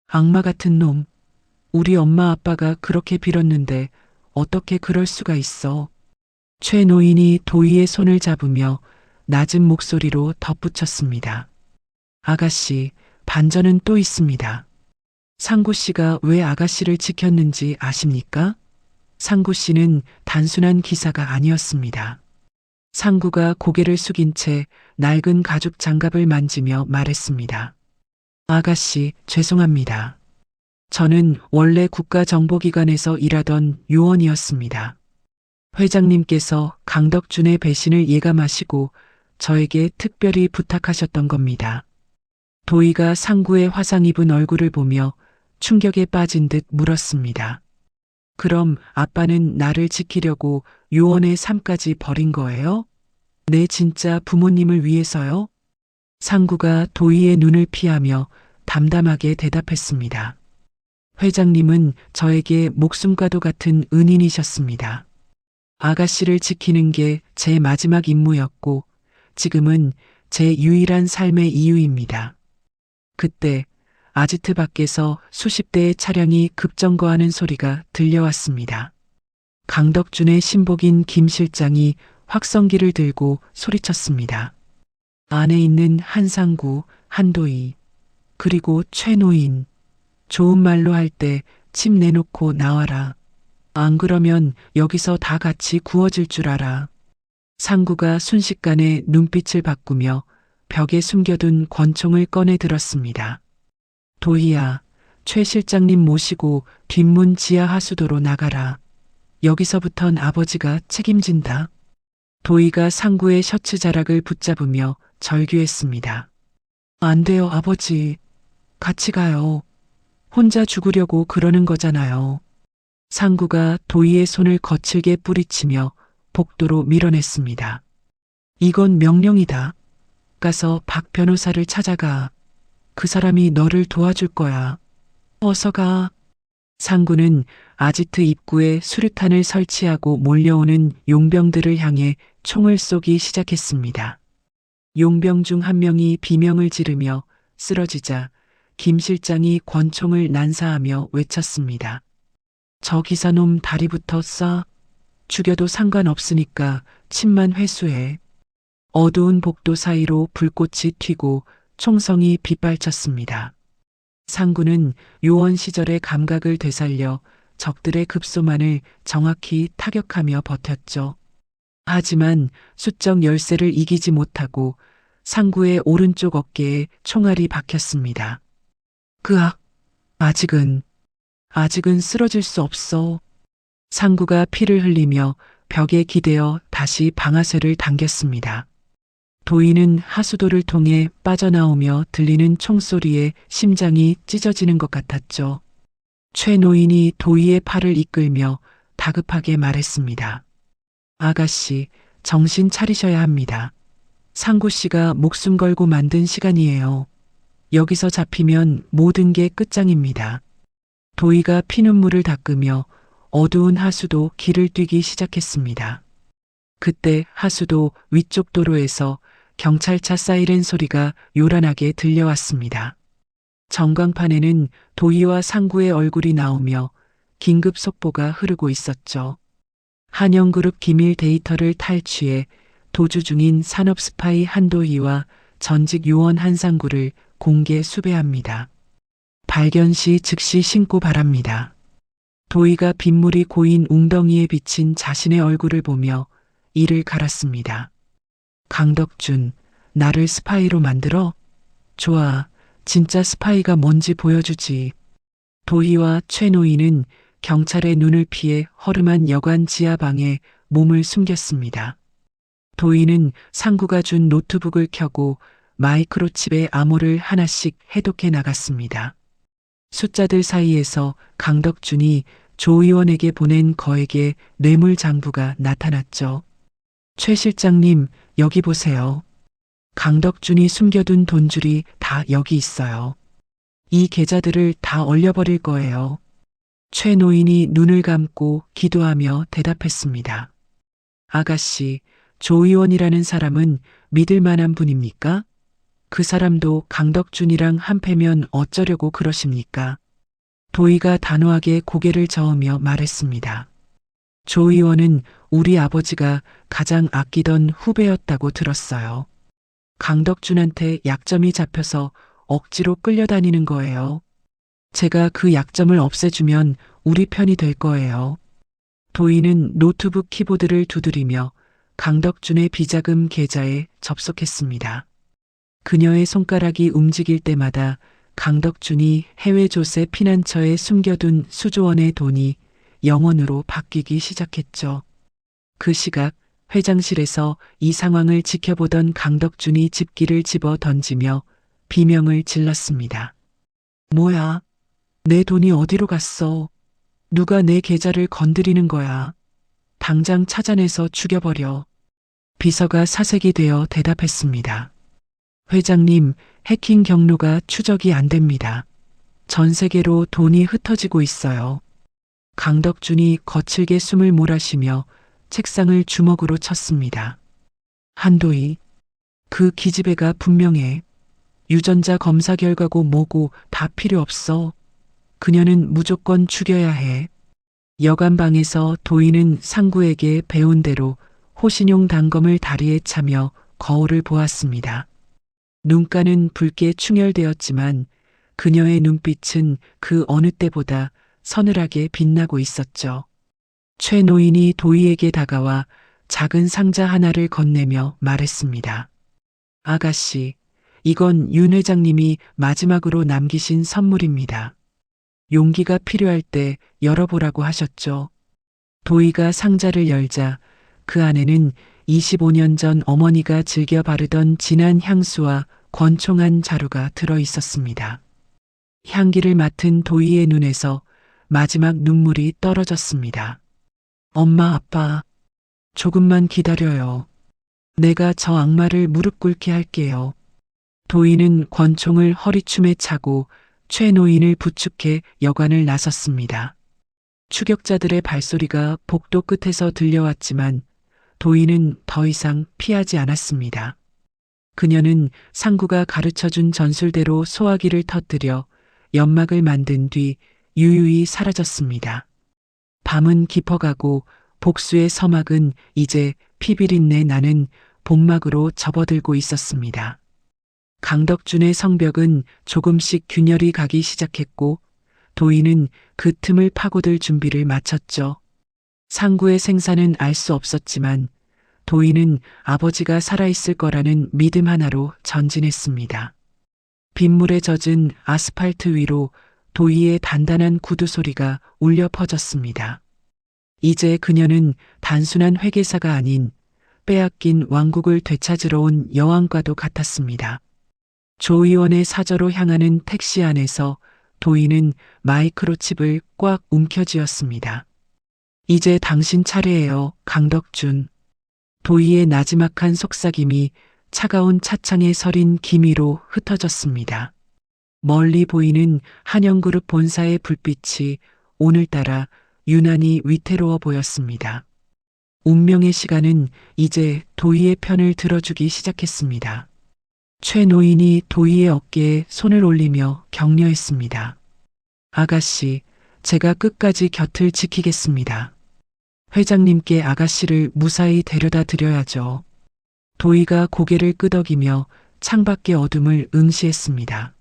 악마 같은 놈. 우리 엄마 아빠가 그렇게 빌었는데 어떻게 그럴 수가 있어. 최 노인이 도희의 손을 잡으며 낮은 목소리로 덧붙였습니다. 아가씨, 반전은 또 있습니다. 상구 씨가 왜 아가씨를 지켰는지 아십니까? 상구 씨는 단순한 기사가 아니었습니다. 상구가 고개를 숙인 채 낡은 가죽 장갑을 만지며 말했습니다. 아가씨, 죄송합니다. 저는 원래 국가정보기관에서 일하던 요원이었습니다. 회장님께서 강덕준의 배신을 예감하시고 저에게 특별히 부탁하셨던 겁니다. 도희가 상구의 화상 입은 얼굴을 보며 충격에 빠진 듯 물었습니다. 그럼 아빠는 나를 지키려고 요원의 삶까지 버린 거예요? 내 진짜 부모님을 위해서요? 상구가 도희의 눈을 피하며 담담하게 대답했습니다. 회장님은 저에게 목숨과도 같은 은인이셨습니다. 아가씨를 지키는 게 제 마지막 임무였고 지금은 제 유일한 삶의 이유입니다. 그때 아지트 밖에서 수십 대의 차량이 급정거하는 소리가 들려왔습니다. 강덕준의 신복인 김 실장이 확성기를 들고 소리쳤습니다. 안에 있는 한상구, 한도희, 그리고 최노인. 좋은 말로 할 때 침 내놓고 나와라. 안 그러면 여기서 다 같이 구워질 줄 알아. 상구가 순식간에 눈빛을 바꾸며 벽에 숨겨둔 권총을 꺼내 들었습니다. 도희야, 최 실장님 모시고 뒷문 지하 하수도로 나가라. 여기서부턴 아버지가 책임진다. 도희가 상구의 셔츠 자락을 붙잡으며 절규했습니다. 안 돼요, 아버지. 같이 가요. 혼자 죽으려고 그러는 거잖아요. 상구가 도희의 손을 거칠게 뿌리치며 복도로 밀어냈습니다. 이건 명령이다. 가서 박 변호사를 찾아가. 그 사람이 너를 도와줄 거야. 어서 가. 상구는 아지트 입구에 수류탄을 설치하고 몰려오는 용병들을 향해 총을 쏘기 시작했습니다. 용병 중 한 명이 비명을 지르며 쓰러지자 김 실장이 권총을 난사하며 외쳤습니다. 저 기사놈 다리부터 쏴. 죽여도 상관없으니까 침만 회수해. 어두운 복도 사이로 불꽃이 튀고 총성이 빗발쳤습니다. 상구는 요원 시절의 감각을 되살려 적들의 급소만을 정확히 타격하며 버텼죠. 하지만 수적 열세를 이기지 못하고 상구의 오른쪽 어깨에 총알이 박혔습니다. 그악, 아직은 쓰러질 수 없어. 상구가 피를 흘리며 벽에 기대어 다시 방아쇠를 당겼습니다. 도희는 하수도를 통해 빠져나오며 들리는 총소리에 심장이 찢어지는 것 같았죠. 최 노인이 도희의 팔을 이끌며 다급하게 말했습니다. 아가씨, 정신 차리셔야 합니다. 상구 씨가 목숨 걸고 만든 시간이에요. 여기서 잡히면 모든 게 끝장입니다. 도희가 피눈물을 닦으며 어두운 하수도 길을 뛰기 시작했습니다. 그때 하수도 위쪽 도로에서 경찰차 사이렌 소리가 요란하게 들려왔습니다. 전광판에는 도희와 상구의 얼굴이 나오며 긴급 속보가 흐르고 있었죠. 한영그룹 기밀 데이터를 탈취해 도주 중인 산업 스파이 한도희와 전직 요원 한상구를 공개 수배합니다. 발견 시 즉시 신고 바랍니다. 도희가 빗물이 고인 웅덩이에 비친 자신의 얼굴을 보며 이를 갈았습니다. 강덕준, 나를 스파이로 만들어? 좋아, 진짜 스파이가 뭔지 보여주지. 도희와 최노인은 경찰의 눈을 피해 허름한 여관 지하방에 몸을 숨겼습니다. 도희는 상구가 준 노트북을 켜고 마이크로칩의 암호를 하나씩 해독해 나갔습니다. 숫자들 사이에서 강덕준이 조 의원에게 보낸 거액의 뇌물 장부가 나타났죠. 최 실장님, 여기 보세요. 강덕준이 숨겨둔 돈줄이 다 여기 있어요. 이 계좌들을 다 얼려버릴 거예요. 최 노인이 눈을 감고 기도하며 대답했습니다. 아가씨, 조 의원이라는 사람은 믿을 만한 분입니까? 그 사람도 강덕준이랑 한패면 어쩌려고 그러십니까? 도희가 단호하게 고개를 저으며 말했습니다. 조 의원은 우리 아버지가 가장 아끼던 후배였다고 들었어요. 강덕준한테 약점이 잡혀서 억지로 끌려다니는 거예요. 제가 그 약점을 없애주면 우리 편이 될 거예요. 도희는 노트북 키보드를 두드리며 강덕준의 비자금 계좌에 접속했습니다. 그녀의 손가락이 움직일 때마다 강덕준이 해외 조세 피난처에 숨겨둔 수조원의 돈이 영원으로 바뀌기 시작했죠. 그 시각 회장실에서 이 상황을 지켜보던 강덕준이 집기를 집어 던지며 비명을 질렀습니다. 뭐야? 내 돈이 어디로 갔어? 누가 내 계좌를 건드리는 거야? 당장 찾아내서 죽여버려. 비서가 사색이 되어 대답했습니다. 회장님, 해킹 경로가 추적이 안 됩니다. 전 세계로 돈이 흩어지고 있어요. 강덕준이 거칠게 숨을 몰아쉬며 책상을 주먹으로 쳤습니다. 한도희, 그 기집애가 분명해. 유전자 검사 결과고 뭐고 다 필요 없어. 그녀는 무조건 죽여야 해. 여관방에서 도희는 상구에게 배운 대로 호신용 단검을 다리에 차며 거울을 보았습니다. 눈가는 붉게 충혈되었지만 그녀의 눈빛은 그 어느 때보다 서늘하게 빛나고 있었죠. 최 노인이 도희에게 다가와 작은 상자 하나를 건네며 말했습니다. 아가씨, 이건 윤 회장님이 마지막으로 남기신 선물입니다. 용기가 필요할 때 열어보라고 하셨죠. 도희가 상자를 열자 그 안에는 25년 전 어머니가 즐겨 바르던 진한 향수와 권총한 자루가 들어 있었습니다. 향기를 맡은 도희의 눈에서 마지막 눈물이 떨어졌습니다. 엄마, 아빠, 조금만 기다려요. 내가 저 악마를 무릎 꿇게 할게요. 도희는 권총을 허리춤에 차고 최 노인을 부축해 여관을 나섰습니다. 추격자들의 발소리가 복도 끝에서 들려왔지만 도희는 더 이상 피하지 않았습니다. 그녀는 상구가 가르쳐준 전술대로 소화기를 터뜨려 연막을 만든 뒤 유유히 사라졌습니다. 밤은 깊어가고 복수의 서막은 이제 피비린내 나는 봄막으로 접어들고 있었습니다. 강덕준의 성벽은 조금씩 균열이 가기 시작했고 도희는 그 틈을 파고들 준비를 마쳤죠. 상구의 생사는 알 수 없었지만 도희는 아버지가 살아있을 거라는 믿음 하나로 전진했습니다. 빗물에 젖은 아스팔트 위로 도희의 단단한 구두 소리가 울려 퍼졌습니다. 이제 그녀는 단순한 회계사가 아닌 빼앗긴 왕국을 되찾으러 온 여왕과도 같았습니다. 조 의원의 사저로 향하는 택시 안에서 도희는 마이크로칩을 꽉 움켜쥐었습니다. 이제 당신 차례예요, 강덕준. 도희의 나지막한 속삭임이 차가운 차창에 서린 기미로 흩어졌습니다. 멀리 보이는 한영그룹 본사의 불빛이 오늘따라 유난히 위태로워 보였습니다. 운명의 시간은 이제 도희의 편을 들어주기 시작했습니다. 최 노인이 도희의 어깨에 손을 올리며 격려했습니다. 아가씨, 제가 끝까지 곁을 지키겠습니다. 회장님께 아가씨를 무사히 데려다 드려야죠. 도희가 고개를 끄덕이며 창밖의 어둠을 응시했습니다.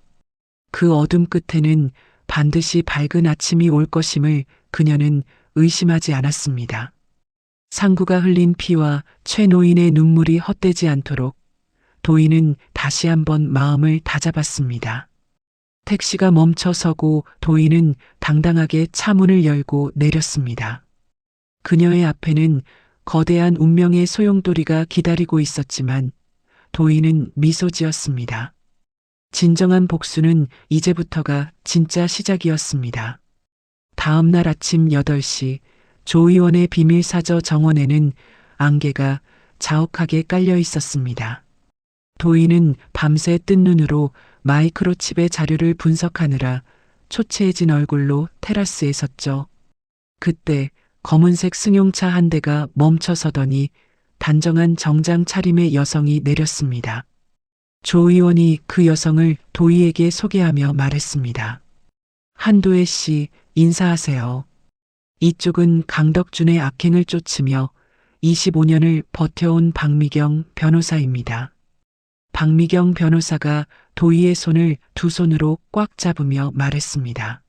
그 어둠 끝에는 반드시 밝은 아침이 올 것임을 그녀는 의심하지 않았습니다. 상구가 흘린 피와 최 노인의 눈물이 헛되지 않도록 도희는 다시 한번 마음을 다잡았습니다. 택시가 멈춰서고 도희는 당당하게 차 문을 열고 내렸습니다. 그녀의 앞에는 거대한 운명의 소용돌이가 기다리고 있었지만 도희는 미소 지었습니다. 진정한 복수는 이제부터가 진짜 시작이었습니다. 다음 날 아침 8시 조 의원의 비밀사저 정원에는 안개가 자욱하게 깔려 있었습니다. 도희는 밤새 뜬 눈으로 마이크로칩의 자료를 분석하느라 초췌해진 얼굴로 테라스에 섰죠. 그때 검은색 승용차 한 대가 멈춰서더니 단정한 정장 차림의 여성이 내렸습니다. 조 의원이 그 여성을 도희에게 소개하며 말했습니다. 한도혜 씨, 인사하세요. 이쪽은 강덕준의 악행을 쫓으며 25년을 버텨온 박미경 변호사입니다. 박미경 변호사가 도희의 손을 두 손으로 꽉 잡으며 말했습니다.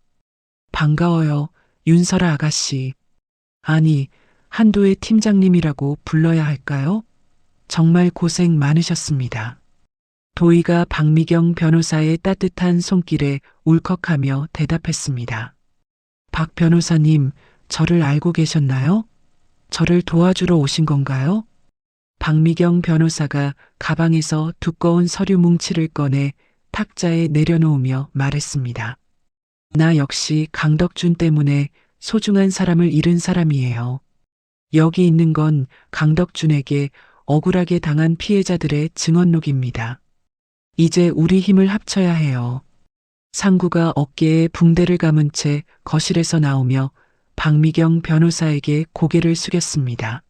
반가워요, 윤설아 아가씨. 아니, 한도혜 팀장님이라고 불러야 할까요? 정말 고생 많으셨습니다. 도희가 박미경 변호사의 따뜻한 손길에 울컥하며 대답했습니다. 박 변호사님, 저를 알고 계셨나요? 저를 도와주러 오신 건가요? 박미경 변호사가 가방에서 두꺼운 서류 뭉치를 꺼내 탁자에 내려놓으며 말했습니다. 나 역시 강덕준 때문에 소중한 사람을 잃은 사람이에요. 여기 있는 건 강덕준에게 억울하게 당한 피해자들의 증언록입니다. 이제 우리 힘을 합쳐야 해요. 상구가 어깨에 붕대를 감은 채 거실에서 나오며 박미경 변호사에게 고개를 숙였습니다.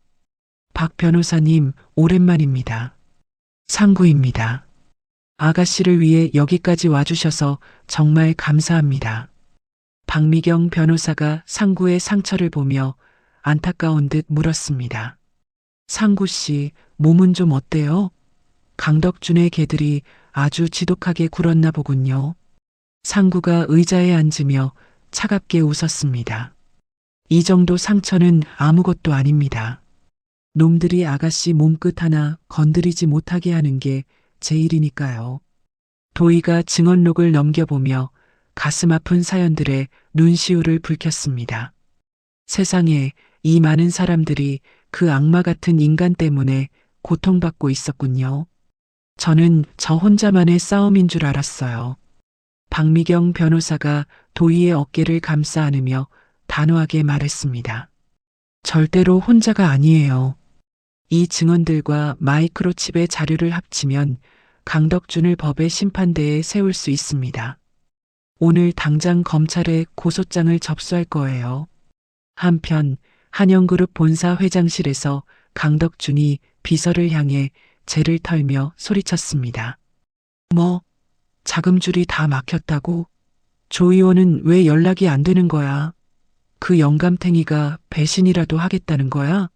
박 변호사님, 오랜만입니다. 상구입니다. 아가씨를 위해 여기까지 와주셔서 정말 감사합니다. 박미경 변호사가 상구의 상처를 보며 안타까운 듯 물었습니다. 상구 씨, 몸은 좀 어때요? 강덕준의 개들이 아주 지독하게 굴었나 보군요. 상구가 의자에 앉으며 차갑게 웃었습니다. 이 정도 상처는 아무것도 아닙니다. 놈들이 아가씨 몸끝 하나 건드리지 못하게 하는 게 제 일이니까요. 도희가 증언록을 넘겨보며 가슴 아픈 사연들의 눈시울을 붉혔습니다. 세상에 이 많은 사람들이 그 악마 같은 인간 때문에 고통받고 있었군요. 저는 저 혼자만의 싸움인 줄 알았어요. 박미경 변호사가 도희의 어깨를 감싸 안으며 단호하게 말했습니다. 절대로 혼자가 아니에요. 이 증언들과 마이크로칩의 자료를 합치면 강덕준을 법의 심판대에 세울 수 있습니다. 오늘 당장 검찰에 고소장을 접수할 거예요. 한편 한영그룹 본사 회장실에서 강덕준이 비서를 향해 재를 털며 소리쳤습니다. 뭐, 자금줄이 다 막혔다고? 조 의원은 왜 연락이 안 되는 거야? 그 영감탱이가 배신이라도 하겠다는 거야?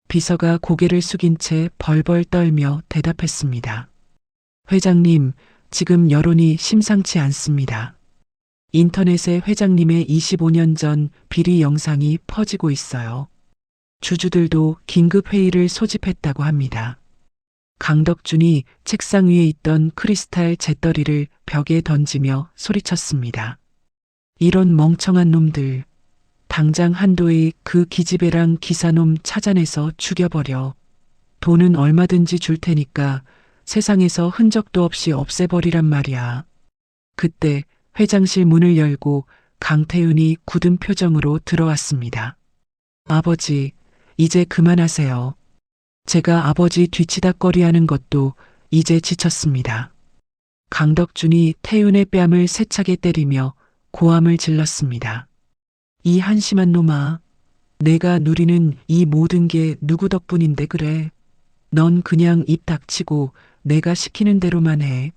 비서가 고개를 숙인 채 벌벌 떨며 대답했습니다. 회장님, 지금 여론이 심상치 않습니다. 인터넷에 회장님의 25년 전 비리 영상이 퍼지고 있어요. 주주들도 긴급 회의를 소집했다고 합니다. 강덕준이 책상 위에 있던 크리스탈 재떨이를 벽에 던지며 소리쳤습니다. 이런 멍청한 놈들. 당장 한도의 그 기집애랑 기사놈 찾아내서 죽여버려. 돈은 얼마든지 줄 테니까 세상에서 흔적도 없이 없애버리란 말이야. 그때 회장실 문을 열고 강태윤이 굳은 표정으로 들어왔습니다. 아버지, 이제 그만하세요. 제가 아버지 뒤치다꺼리하는 것도 이제 지쳤습니다. 강덕준이 태윤의 뺨을 세차게 때리며 고함을 질렀습니다. 이 한심한 놈아, 내가 누리는 이 모든 게 누구 덕분인데 그래. 넌 그냥 입 닥치고 내가 시키는 대로만 해.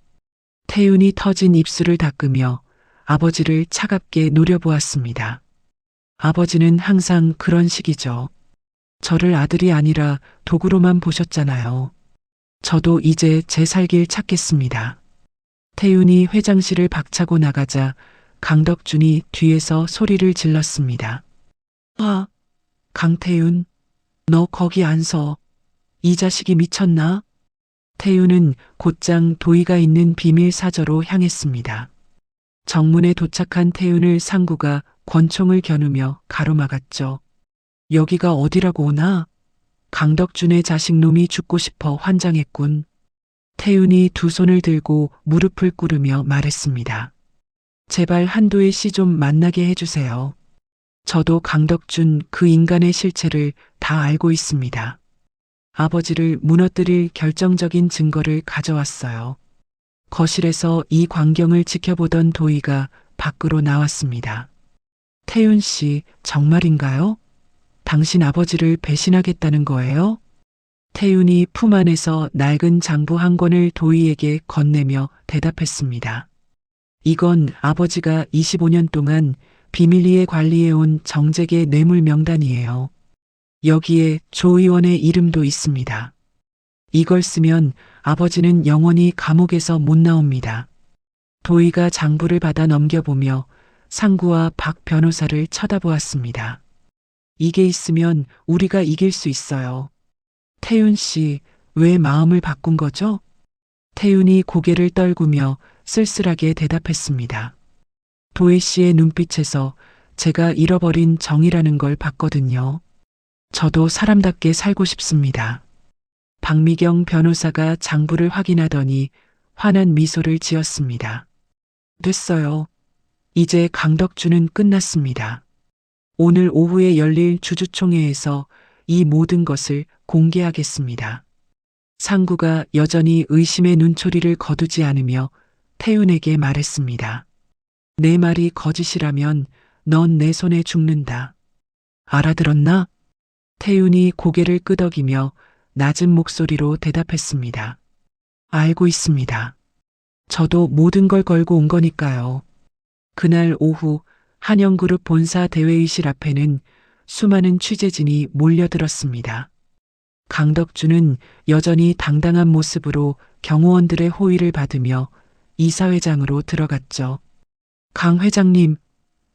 태윤이 터진 입술을 닦으며 아버지를 차갑게 노려보았습니다. 아버지는 항상 그런 식이죠. 저를 아들이 아니라 도구로만 보셨잖아요. 저도 이제 제 살 길 찾겠습니다. 태윤이 회장실을 박차고 나가자 강덕준이 뒤에서 소리를 질렀습니다. 아, 강태윤, 너 거기 안 서. 이 자식이 미쳤나? 태윤은 곧장 도희가 있는 비밀 사저로 향했습니다. 정문에 도착한 태윤을 상구가 권총을 겨누며 가로막았죠. 여기가 어디라고 오나? 강덕준의 자식놈이 죽고 싶어 환장했군. 태윤이 두 손을 들고 무릎을 꿇으며 말했습니다. 제발 한도희 씨 좀 만나게 해주세요. 저도 강덕준 그 인간의 실체를 다 알고 있습니다. 아버지를 무너뜨릴 결정적인 증거를 가져왔어요. 거실에서 이 광경을 지켜보던 도희가 밖으로 나왔습니다. 태윤 씨, 정말인가요? 당신 아버지를 배신하겠다는 거예요? 태윤이 품 안에서 낡은 장부 한 권을 도희에게 건네며 대답했습니다. 이건 아버지가 25년 동안 비밀리에 관리해온 정재계 뇌물 명단이에요. 여기에 조 의원의 이름도 있습니다. 이걸 쓰면 아버지는 영원히 감옥에서 못 나옵니다. 도희가 장부를 받아 넘겨보며 상구와 박 변호사를 쳐다보았습니다. 이게 있으면 우리가 이길 수 있어요. 태윤 씨, 왜 마음을 바꾼 거죠? 태윤이 고개를 떨구며 쓸쓸하게 대답했습니다. 도희 씨의 눈빛에서 제가 잃어버린 정이라는 걸 봤거든요. 저도 사람답게 살고 싶습니다. 박미경 변호사가 장부를 확인하더니 환한 미소를 지었습니다. 됐어요. 이제 강덕준은 끝났습니다. 오늘 오후에 열릴 주주총회에서 이 모든 것을 공개하겠습니다. 상구가 여전히 의심의 눈초리를 거두지 않으며 태윤에게 말했습니다. 내 말이 거짓이라면 넌 내 손에 죽는다. 알아들었나? 태윤이 고개를 끄덕이며 낮은 목소리로 대답했습니다. 알고 있습니다. 저도 모든 걸 걸고 온 거니까요. 그날 오후 한영그룹 본사 대회의실 앞에는 수많은 취재진이 몰려들었습니다. 강덕준은 여전히 당당한 모습으로 경호원들의 호의를 받으며 이사회장으로 들어갔죠. 강 회장님,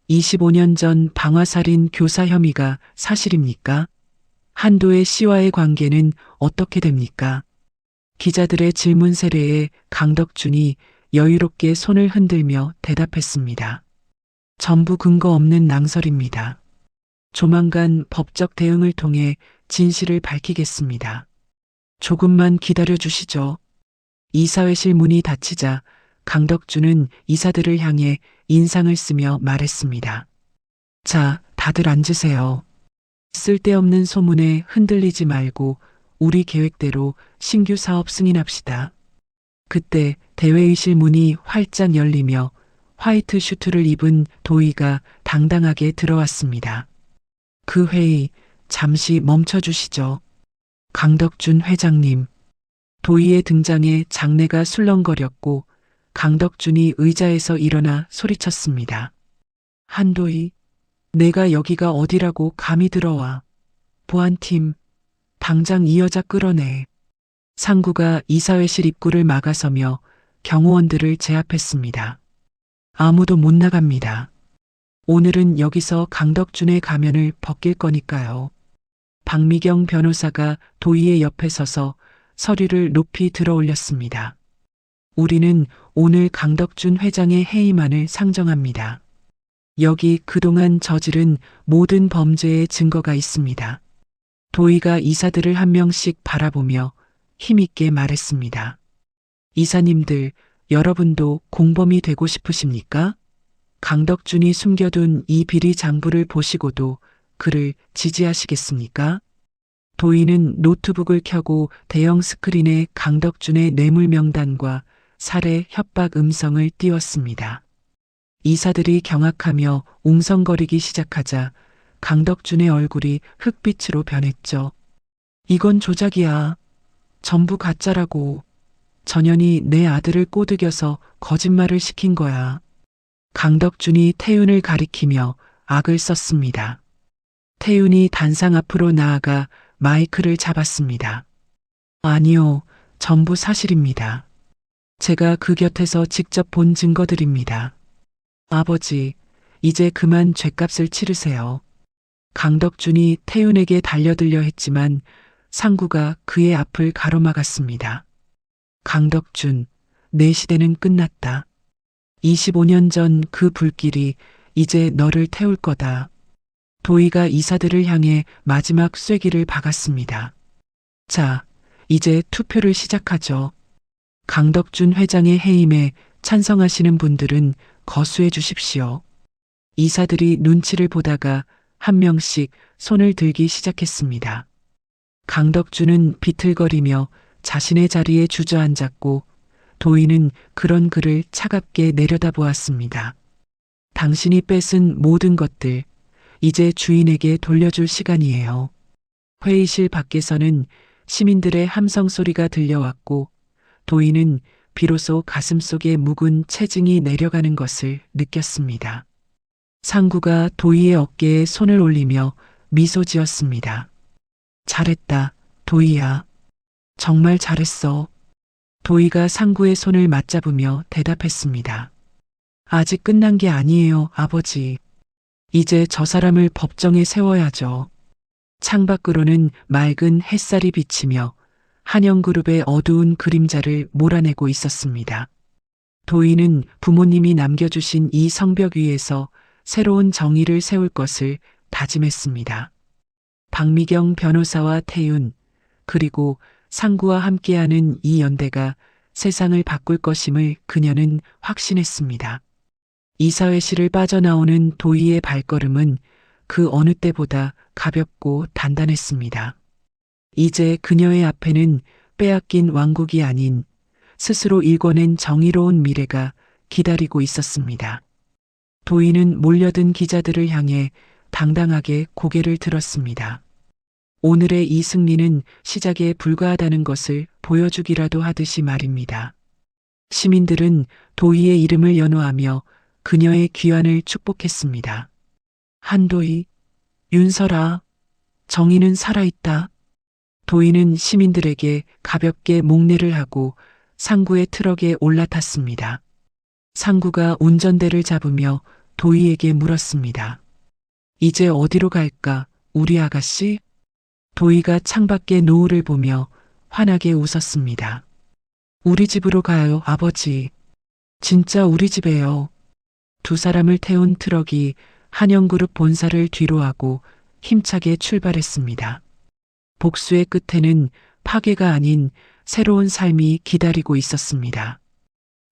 25년 전 방화살인 교사 혐의가 사실입니까? 한도희 씨와의 관계는 어떻게 됩니까? 기자들의 질문 세례에 강덕준이 여유롭게 손을 흔들며 대답했습니다. 전부 근거 없는 낭설입니다. 조만간 법적 대응을 통해 진실을 밝히겠습니다. 조금만 기다려 주시죠. 이사회실 문이 닫히자 강덕준은 이사들을 향해 인상을 쓰며 말했습니다. 자, 다들 앉으세요. 쓸데없는 소문에 흔들리지 말고 우리 계획대로 신규 사업 승인합시다. 그때 대회의실 문이 활짝 열리며 화이트 슈트를 입은 도희가 당당하게 들어왔습니다. 그 회의 잠시 멈춰주시죠. 강덕준 회장님. 도희의 등장에 장내가 술렁거렸고 강덕준이 의자에서 일어나 소리쳤습니다. 한도희, 내가 여기가 어디라고 감히 들어와. 보안팀, 당장 이 여자 끌어내. 상구가 이사회실 입구를 막아서며 경호원들을 제압했습니다. 아무도 못 나갑니다. 오늘은 여기서 강덕준의 가면을 벗길 거니까요. 박미경 변호사가 도희의 옆에 서서 서류를 높이 들어 올렸습니다. 우리는 오늘 강덕준 회장의 해임안을 상정합니다. 여기 그동안 저지른 모든 범죄의 증거가 있습니다. 도희가 이사들을 한 명씩 바라보며 힘있게 말했습니다. 이사님들, 여러분도 공범이 되고 싶으십니까? 강덕준이 숨겨둔 이 비리 장부를 보시고도 그를 지지하시겠습니까? 도희는 노트북을 켜고 대형 스크린에 강덕준의 뇌물 명단과 살해 협박 음성을 띄웠습니다. 이사들이 경악하며 웅성거리기 시작하자 강덕준의 얼굴이 흑빛으로 변했죠. 이건 조작이야. 전부 가짜라고. 전현이 내 아들을 꼬드겨서 거짓말을 시킨 거야. 강덕준이 태윤을 가리키며 악을 썼습니다. 태윤이 단상 앞으로 나아가 마이크를 잡았습니다. 아니요, 전부 사실입니다. 제가 그 곁에서 직접 본 증거들입니다. 아버지, 이제 그만 죗값을 치르세요. 강덕준이 태윤에게 달려들려 했지만 상구가 그의 앞을 가로막았습니다. 강덕준, 내 시대는 끝났다. 25년 전 그 불길이 이제 너를 태울 거다. 도희가 이사들을 향해 마지막 쐐기를 박았습니다. 자, 이제 투표를 시작하죠. 강덕준 회장의 해임에 찬성하시는 분들은 거수해 주십시오. 이사들이 눈치를 보다가 한 명씩 손을 들기 시작했습니다. 강덕준은 비틀거리며 자신의 자리에 주저앉았고 도희는 그런 그를 차갑게 내려다보았습니다. 당신이 뺏은 모든 것들, 이제 주인에게 돌려줄 시간이에요. 회의실 밖에서는 시민들의 함성 소리가 들려왔고 도희는 비로소 가슴속에 묵은 체증이 내려가는 것을 느꼈습니다. 상구가 도희의 어깨에 손을 올리며 미소 지었습니다. 잘했다, 도희야. 정말 잘했어. 도희가 상구의 손을 맞잡으며 대답했습니다. 아직 끝난 게 아니에요, 아버지. 이제 저 사람을 법정에 세워야죠. 창밖으로는 맑은 햇살이 비치며 한영그룹의 어두운 그림자를 몰아내고 있었습니다. 도희는 부모님이 남겨주신 이 성벽 위에서 새로운 정의를 세울 것을 다짐했습니다. 박미경 변호사와 태윤, 그리고 상구와 함께하는 이 연대가 세상을 바꿀 것임을 그녀는 확신했습니다. 이사회실을 빠져나오는 도희의 발걸음은 그 어느 때보다 가볍고 단단했습니다. 이제 그녀의 앞에는 빼앗긴 왕국이 아닌 스스로 일궈낸 정의로운 미래가 기다리고 있었습니다. 도희는 몰려든 기자들을 향해 당당하게 고개를 들었습니다. 오늘의 이 승리는 시작에 불과하다는 것을 보여주기라도 하듯이 말입니다. 시민들은 도희의 이름을 연호하며 그녀의 귀환을 축복했습니다. 한도희, 윤설아, 정의는 살아있다. 도희는 시민들에게 가볍게 목례를 하고 상구의 트럭에 올라탔습니다. 상구가 운전대를 잡으며 도희에게 물었습니다. 이제 어디로 갈까, 우리 아가씨? 도희가 창밖의 노을을 보며 환하게 웃었습니다. 우리 집으로 가요, 아버지. 진짜 우리 집에요. 두 사람을 태운 트럭이 한영그룹 본사를 뒤로하고 힘차게 출발했습니다. 복수의 끝에는 파괴가 아닌 새로운 삶이 기다리고 있었습니다.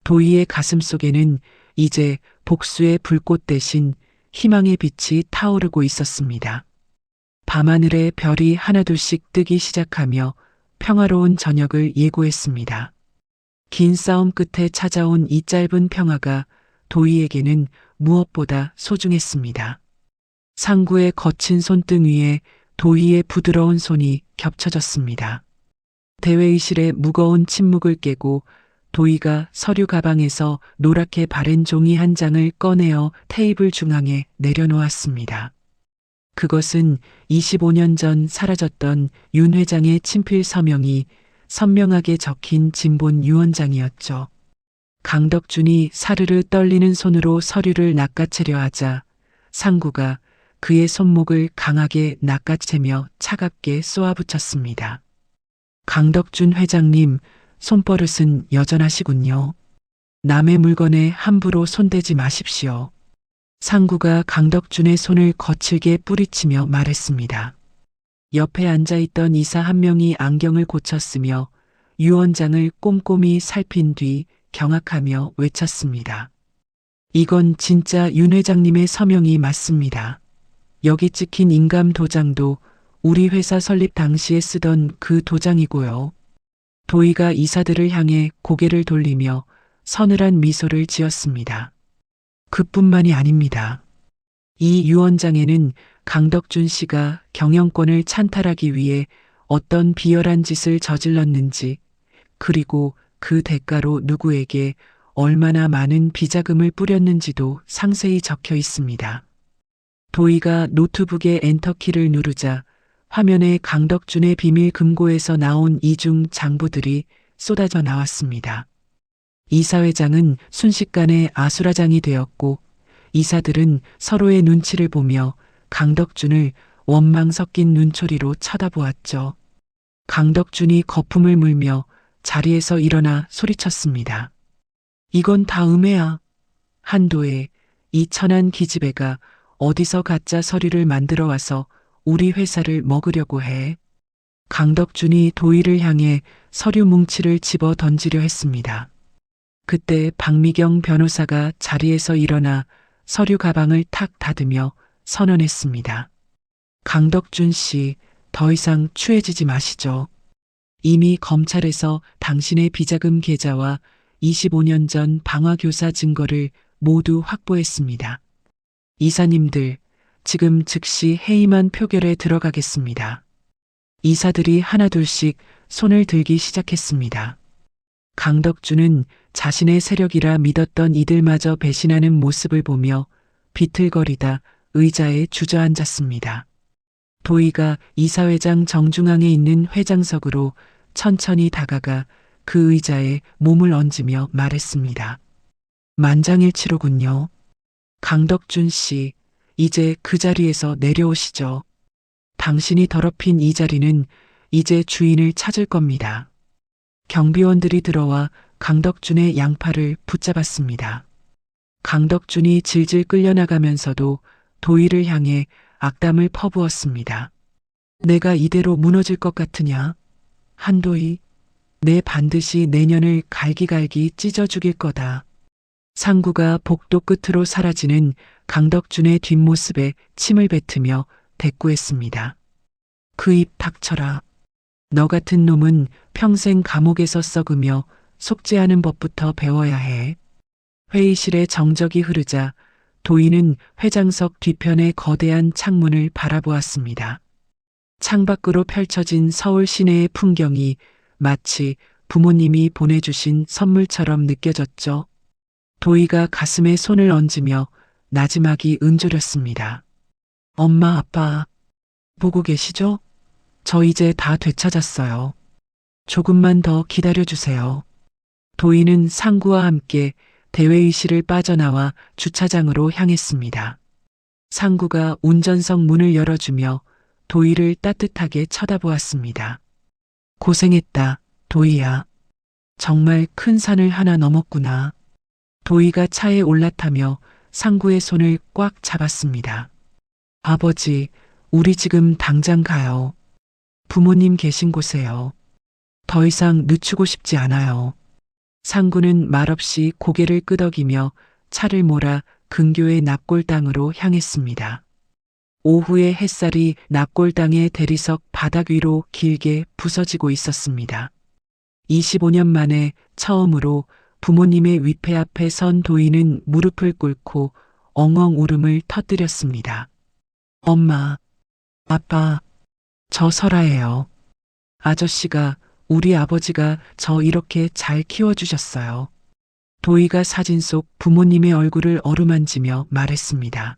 도희의 가슴 속에는 이제 복수의 불꽃 대신 희망의 빛이 타오르고 있었습니다. 밤하늘에 별이 하나둘씩 뜨기 시작하며 평화로운 저녁을 예고했습니다. 긴 싸움 끝에 찾아온 이 짧은 평화가 도희에게는 무엇보다 소중했습니다. 상구의 거친 손등 위에 도희의 부드러운 손이 겹쳐졌습니다. 대회의실의 무거운 침묵을 깨고 도희가 서류 가방에서 노랗게 바랜 종이 한 장을 꺼내어 테이블 중앙에 내려놓았습니다. 그것은 25년 전 사라졌던 윤 회장의 친필 서명이 선명하게 적힌 진본 유언장이었죠. 강덕준이 사르르 떨리는 손으로 서류를 낚아채려 하자 상구가 그의 손목을 강하게 낚아채며 차갑게 쏘아붙였습니다. 강덕준 회장님, 손버릇은 여전하시군요. 남의 물건에 함부로 손대지 마십시오. 상구가 강덕준의 손을 거칠게 뿌리치며 말했습니다. 옆에 앉아있던 이사 한 명이 안경을 고쳤으며 유언장을 꼼꼼히 살핀 뒤 경악하며 외쳤습니다. 이건 진짜 윤 회장님의 서명이 맞습니다. 여기 찍힌 인감 도장도 우리 회사 설립 당시에 쓰던 그 도장이고요. 도희가 이사들을 향해 고개를 돌리며 서늘한 미소를 지었습니다. 그뿐만이 아닙니다. 이 유언장에는 강덕준 씨가 경영권을 찬탈하기 위해 어떤 비열한 짓을 저질렀는지, 그리고 그 대가로 누구에게 얼마나 많은 비자금을 뿌렸는지도 상세히 적혀 있습니다. 도희가 노트북의 엔터키를 누르자 화면에 강덕준의 비밀 금고에서 나온 이중 장부들이 쏟아져 나왔습니다. 이사회장은 순식간에 아수라장이 되었고 이사들은 서로의 눈치를 보며 강덕준을 원망 섞인 눈초리로 쳐다보았죠. 강덕준이 거품을 물며 자리에서 일어나 소리쳤습니다. 이건 다 음해야. 한도에 이 천한 기집애가 어디서 가짜 서류를 만들어 와서 우리 회사를 먹으려고 해. 강덕준이 도희를 향해 서류 뭉치를 집어 던지려 했습니다. 그때 박미경 변호사가 자리에서 일어나 서류 가방을 탁 닫으며 선언했습니다. 강덕준 씨, 더 이상 추해지지 마시죠. 이미 검찰에서 당신의 비자금 계좌와 25년 전 방화교사 증거를 모두 확보했습니다. 이사님들, 지금 즉시 해임안 표결에 들어가겠습니다. 이사들이 하나둘씩 손을 들기 시작했습니다. 강덕준은 자신의 세력이라 믿었던 이들마저 배신하는 모습을 보며 비틀거리다 의자에 주저앉았습니다. 도희가 이사회장 정중앙에 있는 회장석으로 천천히 다가가 그 의자에 몸을 얹으며 말했습니다. 만장일치로군요. 강덕준 씨, 이제 그 자리에서 내려오시죠. 당신이 더럽힌 이 자리는 이제 주인을 찾을 겁니다. 경비원들이 들어와 강덕준의 양팔을 붙잡았습니다. 강덕준이 질질 끌려나가면서도 도희를 향해 악담을 퍼부었습니다. 내가 이대로 무너질 것 같으냐? 한도희, 내 반드시 내년을 갈기갈기 찢어 죽일 거다. 상구가 복도 끝으로 사라지는 강덕준의 뒷모습에 침을 뱉으며 대꾸했습니다. 그 입 닥쳐라. 너 같은 놈은 평생 감옥에서 썩으며 속죄하는 법부터 배워야 해. 회의실에 정적이 흐르자 도희는 회장석 뒤편의 거대한 창문을 바라보았습니다. 창밖으로 펼쳐진 서울 시내의 풍경이 마치 부모님이 보내주신 선물처럼 느껴졌죠. 도희가 가슴에 손을 얹으며 나지막이 은조렸습니다. 엄마, 아빠, 보고 계시죠? 저 이제 다 되찾았어요. 조금만 더 기다려주세요. 도희는 상구와 함께 대회의실을 빠져나와 주차장으로 향했습니다. 상구가 운전석 문을 열어주며 도희를 따뜻하게 쳐다보았습니다. 고생했다, 도희야. 정말 큰 산을 하나 넘었구나. 도희가 차에 올라타며 상구의 손을 꽉 잡았습니다. 아버지, 우리 지금 당장 가요. 부모님 계신 곳에요. 더 이상 늦추고 싶지 않아요. 상구는 말없이 고개를 끄덕이며 차를 몰아 근교의 납골당으로 향했습니다. 오후의 햇살이 납골당의 대리석 바닥 위로 길게 부서지고 있었습니다. 25년 만에 처음으로 부모님의 위패 앞에 선 도희는 무릎을 꿇고 엉엉 울음을 터뜨렸습니다. 엄마, 아빠, 저 설아예요. 아저씨가, 우리 아버지가 저 이렇게 잘 키워주셨어요. 도희가 사진 속 부모님의 얼굴을 어루만지며 말했습니다.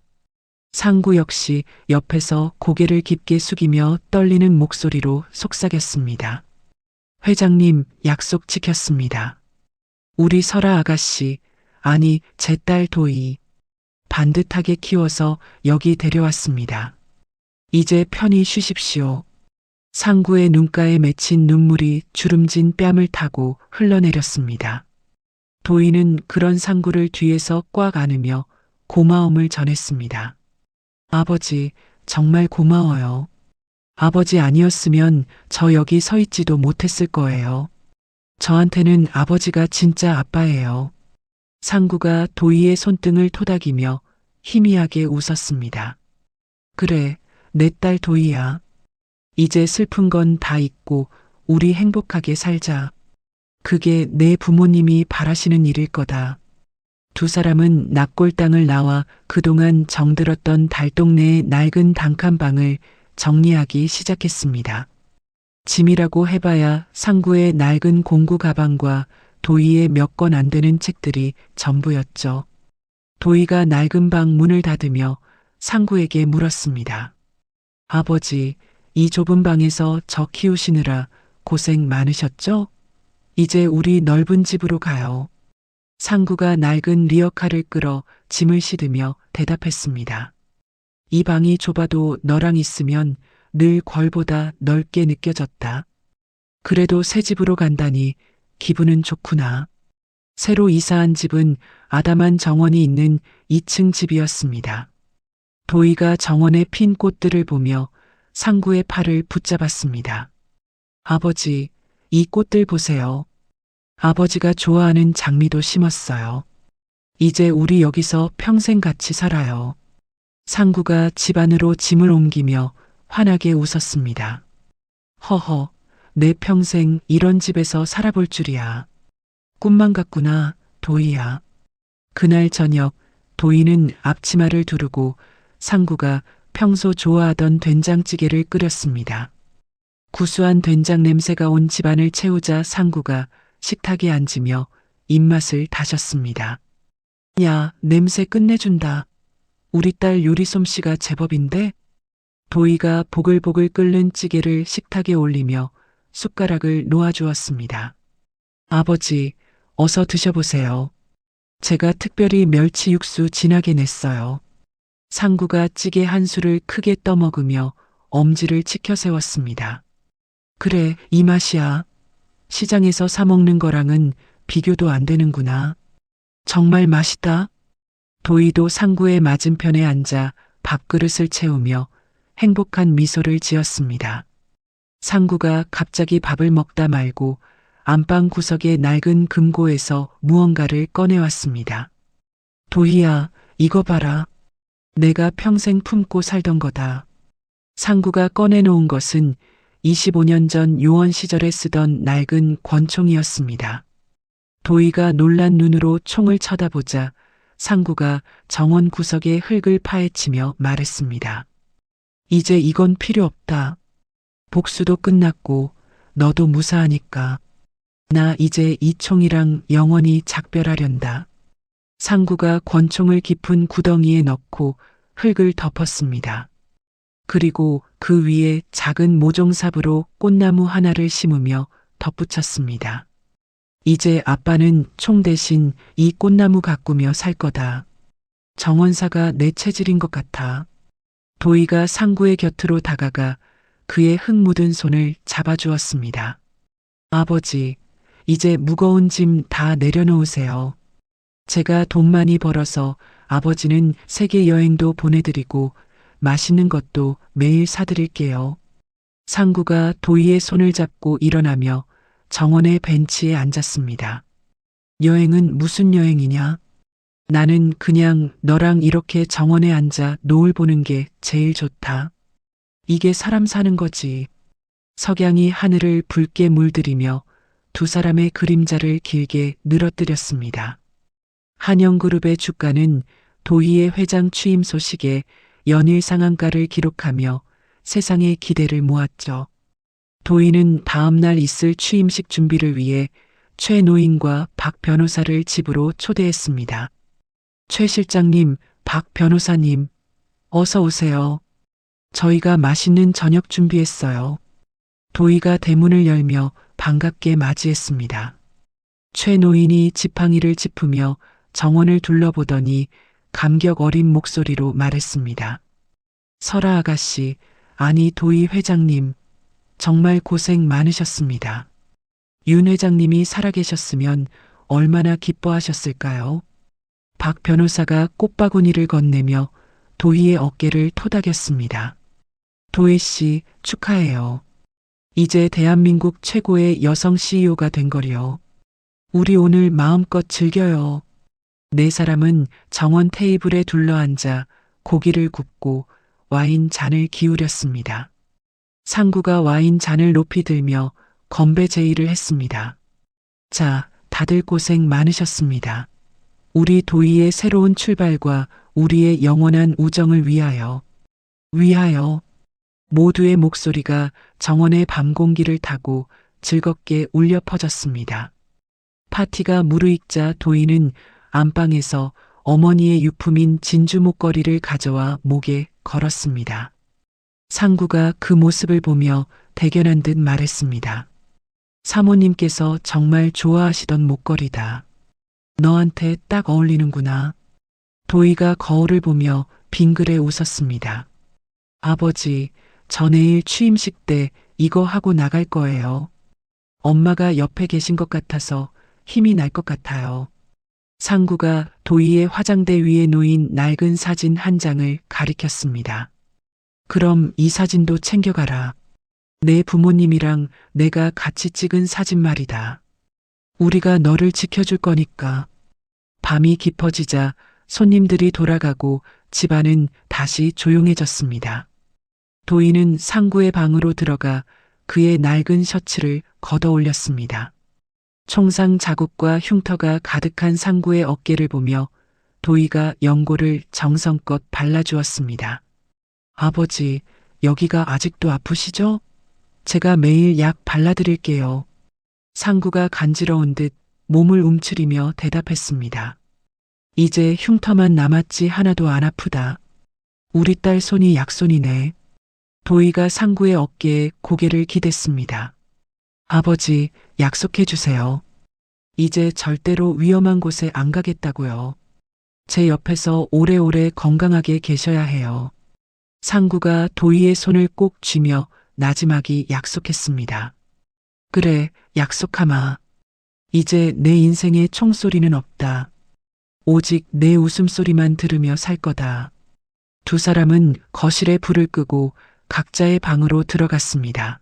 상구 역시 옆에서 고개를 깊게 숙이며 떨리는 목소리로 속삭였습니다. 회장님, 약속 지켰습니다. 우리 설아 아가씨, 아니 제 딸 도희, 반듯하게 키워서 여기 데려왔습니다. 이제 편히 쉬십시오. 상구의 눈가에 맺힌 눈물이 주름진 뺨을 타고 흘러내렸습니다. 도희는 그런 상구를 뒤에서 꽉 안으며 고마움을 전했습니다. 아버지, 정말 고마워요. 아버지 아니었으면 저 여기 서 있지도 못했을 거예요. 저한테는 아버지가 진짜 아빠예요. 상구가 도희의 손등을 토닥이며 희미하게 웃었습니다. 그래, 내 딸 도희야. 이제 슬픈 건 다 잊고 우리 행복하게 살자. 그게 내 부모님이 바라시는 일일 거다. 두 사람은 납골당을 나와 그동안 정들었던 달동네의 낡은 단칸방을 정리하기 시작했습니다. 짐이라고 해봐야 상구의 낡은 공구 가방과 도희의 몇 권 안 되는 책들이 전부였죠. 도희가 낡은 방 문을 닫으며 상구에게 물었습니다. 아버지, 이 좁은 방에서 저 키우시느라 고생 많으셨죠? 이제 우리 넓은 집으로 가요. 상구가 낡은 리어카를 끌어 짐을 싣으며 대답했습니다. 이 방이 좁아도 너랑 있으면 늘 궐보다 넓게 느껴졌다. 그래도 새 집으로 간다니 기분은 좋구나. 새로 이사한 집은 아담한 정원이 있는 2층 집이었습니다. 도희가 정원에 핀 꽃들을 보며 상구의 팔을 붙잡았습니다. 아버지, 이 꽃들 보세요. 아버지가 좋아하는 장미도 심었어요. 이제 우리 여기서 평생 같이 살아요. 상구가 집 안으로 짐을 옮기며 환하게 웃었습니다. 허허, 내 평생 이런 집에서 살아볼 줄이야. 꿈만 같구나, 도희야. 그날 저녁, 도희는 앞치마를 두르고 상구가 평소 좋아하던 된장찌개를 끓였습니다. 구수한 된장 냄새가 온 집안을 채우자 상구가 식탁에 앉으며 입맛을 다셨습니다. 야, 냄새 끝내준다. 우리 딸 요리 솜씨가 제법인데? 도희가 보글보글 끓는 찌개를 식탁에 올리며 숟가락을 놓아주었습니다. 아버지, 어서 드셔보세요. 제가 특별히 멸치 육수 진하게 냈어요. 상구가 찌개 한 술을 크게 떠먹으며 엄지를 치켜 세웠습니다. 그래, 이 맛이야. 시장에서 사 먹는 거랑은 비교도 안 되는구나. 정말 맛있다. 도희도 상구의 맞은편에 앉아 밥그릇을 채우며 행복한 미소를 지었습니다. 상구가 갑자기 밥을 먹다 말고 안방 구석의 낡은 금고에서 무언가를 꺼내왔습니다. 도희야, 이거 봐라. 내가 평생 품고 살던 거다. 상구가 꺼내놓은 것은 25년 전 요원 시절에 쓰던 낡은 권총이었습니다. 도희가 놀란 눈으로 총을 쳐다보자 상구가 정원 구석의 흙을 파헤치며 말했습니다. 이제 이건 필요 없다. 복수도 끝났고 너도 무사하니까. 나 이제 이 총이랑 영원히 작별하련다. 상구가 권총을 깊은 구덩이에 넣고 흙을 덮었습니다. 그리고 그 위에 작은 모종삽으로 꽃나무 하나를 심으며 덧붙였습니다. 이제 아빠는 총 대신 이 꽃나무 가꾸며 살 거다. 정원사가 내 체질인 것 같아. 도희가 상구의 곁으로 다가가 그의 흙 묻은 손을 잡아주었습니다. 아버지, 이제 무거운 짐 다 내려놓으세요. 제가 돈 많이 벌어서 아버지는 세계 여행도 보내드리고 맛있는 것도 매일 사드릴게요. 상구가 도희의 손을 잡고 일어나며 정원의 벤치에 앉았습니다. 여행은 무슨 여행이냐? 나는 그냥 너랑 이렇게 정원에 앉아 노을 보는 게 제일 좋다. 이게 사람 사는 거지. 석양이 하늘을 붉게 물들이며 두 사람의 그림자를 길게 늘어뜨렸습니다. 한영그룹의 주가는 도희의 회장 취임 소식에 연일 상한가를 기록하며 세상의 기대를 모았죠. 도희는 다음날 있을 취임식 준비를 위해 최 노인과 박 변호사를 집으로 초대했습니다. 최 실장님, 박 변호사님, 어서 오세요. 저희가 맛있는 저녁 준비했어요. 도희가 대문을 열며 반갑게 맞이했습니다. 최 노인이 지팡이를 짚으며 정원을 둘러보더니 감격 어린 목소리로 말했습니다. 설아 아가씨, 아니 도희 회장님, 정말 고생 많으셨습니다. 윤 회장님이 살아계셨으면 얼마나 기뻐하셨을까요? 박 변호사가 꽃바구니를 건네며 도희의 어깨를 토닥였습니다. 도희 씨, 축하해요. 이제 대한민국 최고의 여성 CEO가 된 거려. 우리 오늘 마음껏 즐겨요. 네 사람은 정원 테이블에 둘러앉아 고기를 굽고 와인 잔을 기울였습니다. 상구가 와인 잔을 높이 들며 건배 제의를 했습니다. 자, 다들 고생 많으셨습니다. 우리 도희의 새로운 출발과 우리의 영원한 우정을 위하여. 위하여. 모두의 목소리가 정원의 밤 공기를 타고 즐겁게 울려 퍼졌습니다. 파티가 무르익자 도희는 안방에서 어머니의 유품인 진주 목걸이를 가져와 목에 걸었습니다. 상구가 그 모습을 보며 대견한 듯 말했습니다. 사모님께서 정말 좋아하시던 목걸이다. 너한테 딱 어울리는구나. 도희가 거울을 보며 빙그레 웃었습니다. 아버지, 저 내일 취임식 때 이거 하고 나갈 거예요. 엄마가 옆에 계신 것 같아서 힘이 날 것 같아요. 상구가 도희의 화장대 위에 놓인 낡은 사진 한 장을 가리켰습니다. 그럼 이 사진도 챙겨가라. 내 부모님이랑 내가 같이 찍은 사진 말이다. 우리가 너를 지켜줄 거니까. 밤이 깊어지자 손님들이 돌아가고 집안은 다시 조용해졌습니다. 도희는 상구의 방으로 들어가 그의 낡은 셔츠를 걷어 올렸습니다. 총상 자국과 흉터가 가득한 상구의 어깨를 보며 도희가 연고를 정성껏 발라주었습니다. 아버지, 여기가 아직도 아프시죠? 제가 매일 약 발라드릴게요. 상구가 간지러운 듯 몸을 움츠리며 대답했습니다. 이제 흉터만 남았지 하나도 안 아프다. 우리 딸 손이 약손이네. 도희가 상구의 어깨에 고개를 기댔습니다. 아버지, 약속해 주세요. 이제 절대로 위험한 곳에 안 가겠다고요. 제 옆에서 오래오래 건강하게 계셔야 해요. 상구가 도희의 손을 꼭 쥐며 나지막이 약속했습니다. 그래, 약속하마. 이제 내 인생에 총소리는 없다. 오직 내 웃음소리만 들으며 살 거다. 두 사람은 거실에 불을 끄고 각자의 방으로 들어갔습니다.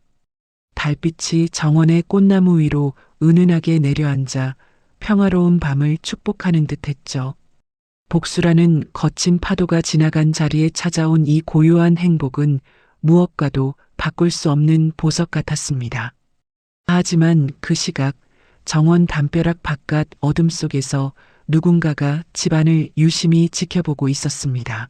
달빛이 정원의 꽃나무 위로 은은하게 내려앉아 평화로운 밤을 축복하는 듯 했죠. 복수라는 거친 파도가 지나간 자리에 찾아온 이 고요한 행복은 무엇과도 바꿀 수 없는 보석 같았습니다. 하지만 그 시각 정원 담벼락 바깥 어둠 속에서 누군가가 집안을 유심히 지켜보고 있었습니다.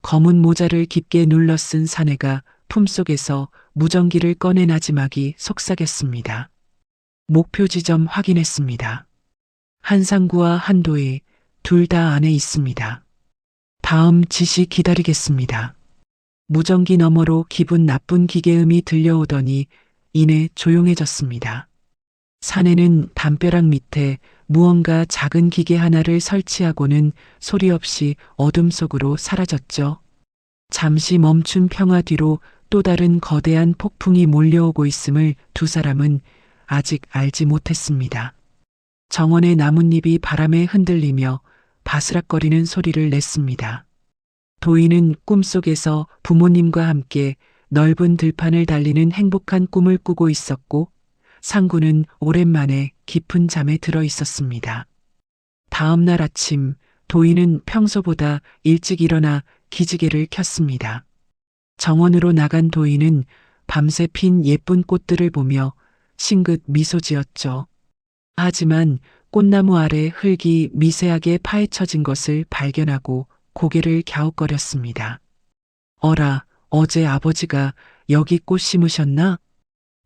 검은 모자를 깊게 눌러 쓴 사내가 품속에서 무전기를 꺼내 나지막이 속삭였습니다. 목표 지점 확인했습니다. 한상구와 한도희 둘 다 안에 있습니다. 다음 지시 기다리겠습니다. 무전기 너머로 기분 나쁜 기계음이 들려오더니 이내 조용해졌습니다. 산에는 담벼락 밑에 무언가 작은 기계 하나를 설치하고는 소리 없이 어둠 속으로 사라졌죠. 잠시 멈춘 평화 뒤로 또 다른 거대한 폭풍이 몰려오고 있음을 두 사람은 아직 알지 못했습니다. 정원의 나뭇잎이 바람에 흔들리며 바스락거리는 소리를 냈습니다. 도희는 꿈속에서 부모님과 함께 넓은 들판을 달리는 행복한 꿈을 꾸고 있었고, 상구는 오랜만에 깊은 잠에 들어 있었습니다. 다음 날 아침, 도희는 평소보다 일찍 일어나 기지개를 켰습니다. 정원으로 나간 도희는 밤새 핀 예쁜 꽃들을 보며 싱긋 미소 지었죠. 하지만 꽃나무 아래 흙이 미세하게 파헤쳐진 것을 발견하고 고개를 갸웃거렸습니다. 어라, 어제 아버지가 여기 꽃 심으셨나?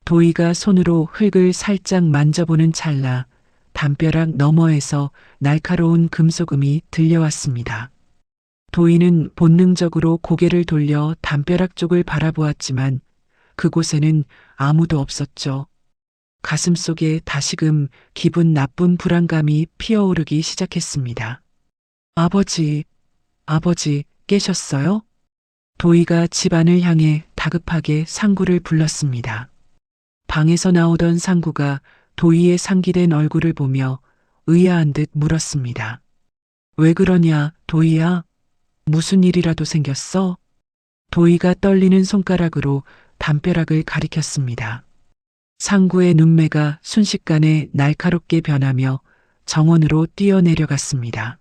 도희가 손으로 흙을 살짝 만져보는 찰나 담벼락 너머에서 날카로운 금속음이 들려왔습니다. 도희는 본능적으로 고개를 돌려 담벼락 쪽을 바라보았지만 그곳에는 아무도 없었죠. 가슴속에 다시금 기분 나쁜 불안감이 피어오르기 시작했습니다. 아버지, 아버지, 깨셨어요? 도희가 집안을 향해 다급하게 상구를 불렀습니다. 방에서 나오던 상구가 도희의 상기된 얼굴을 보며 의아한 듯 물었습니다. 왜 그러냐, 도희야? 무슨 일이라도 생겼어? 도희가 떨리는 손가락으로 담벼락을 가리켰습니다. 상구의 눈매가 순식간에 날카롭게 변하며 정원으로 뛰어내려갔습니다.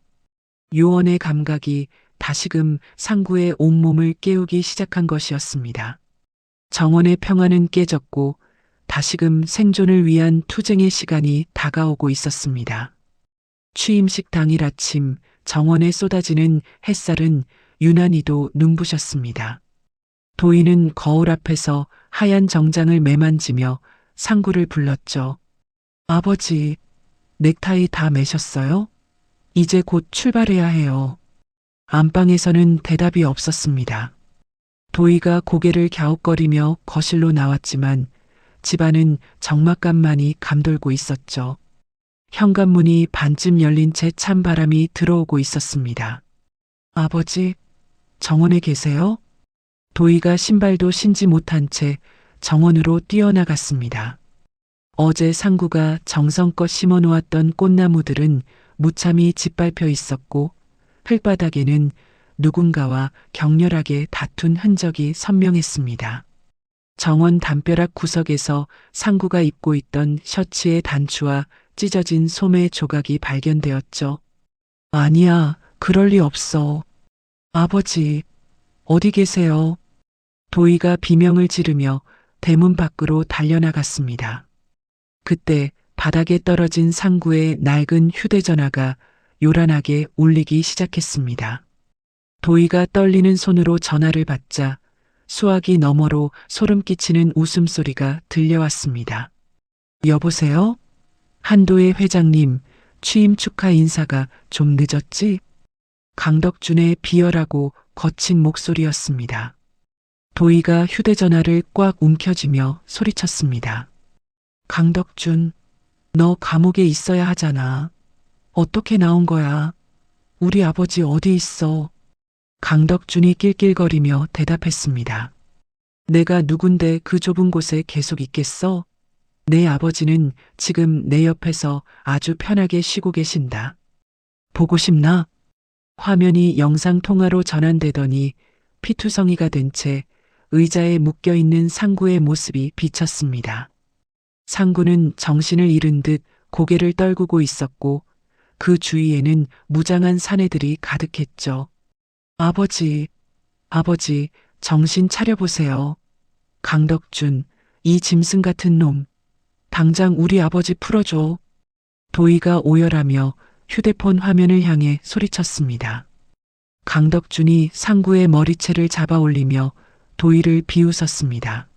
요원의 감각이 다시금 상구의 온몸을 깨우기 시작한 것이었습니다. 정원의 평화는 깨졌고 다시금 생존을 위한 투쟁의 시간이 다가오고 있었습니다. 취임식 당일 아침 정원에 쏟아지는 햇살은 유난히도 눈부셨습니다. 도희는 거울 앞에서 하얀 정장을 매만지며 상구를 불렀죠. 아버지, 넥타이 다 매셨어요? 이제 곧 출발해야 해요. 안방에서는 대답이 없었습니다. 도희가 고개를 갸웃거리며 거실로 나왔지만 집안은 적막감만이 감돌고 있었죠. 현관문이 반쯤 열린 채 찬바람이 들어오고 있었습니다. 아버지, 정원에 계세요? 도희가 신발도 신지 못한 채 정원으로 뛰어나갔습니다. 어제 상구가 정성껏 심어놓았던 꽃나무들은 무참히 짓밟혀 있었고 흙바닥에는 누군가와 격렬하게 다툰 흔적이 선명했습니다. 정원 담벼락 구석에서 상구가 입고 있던 셔츠의 단추와 찢어진 소매 조각이 발견되었죠. 아니야, 그럴 리 없어. 아버지, 어디 계세요? 도희가 비명을 지르며 대문 밖으로 달려나갔습니다. 그때 바닥에 떨어진 상구의 낡은 휴대전화가 요란하게 울리기 시작했습니다. 도희가 떨리는 손으로 전화를 받자 수화기 너머로 소름 끼치는 웃음소리가 들려왔습니다. 여보세요? 한도의 회장님, 취임 축하 인사가 좀 늦었지? 강덕준의 비열하고 거친 목소리였습니다. 도희가 휴대전화를 꽉 움켜쥐며 소리쳤습니다. 강덕준, 너 감옥에 있어야 하잖아. 어떻게 나온 거야? 우리 아버지 어디 있어? 강덕준이 낄낄거리며 대답했습니다. 내가 누군데 그 좁은 곳에 계속 있겠어? 내 아버지는 지금 내 옆에서 아주 편하게 쉬고 계신다. 보고 싶나? 화면이 영상통화로 전환되더니 피투성이가 된 채 의자에 묶여있는 상구의 모습이 비쳤습니다. 상구는 정신을 잃은 듯 고개를 떨구고 있었고 그 주위에는 무장한 사내들이 가득했죠. 아버지, 아버지, 정신 차려보세요. 강덕준, 이 짐승 같은 놈. 당장 우리 아버지 풀어줘. 도희가 오열하며 휴대폰 화면을 향해 소리쳤습니다. 강덕준이 상구의 머리채를 잡아 올리며 도희를 비웃었습니다.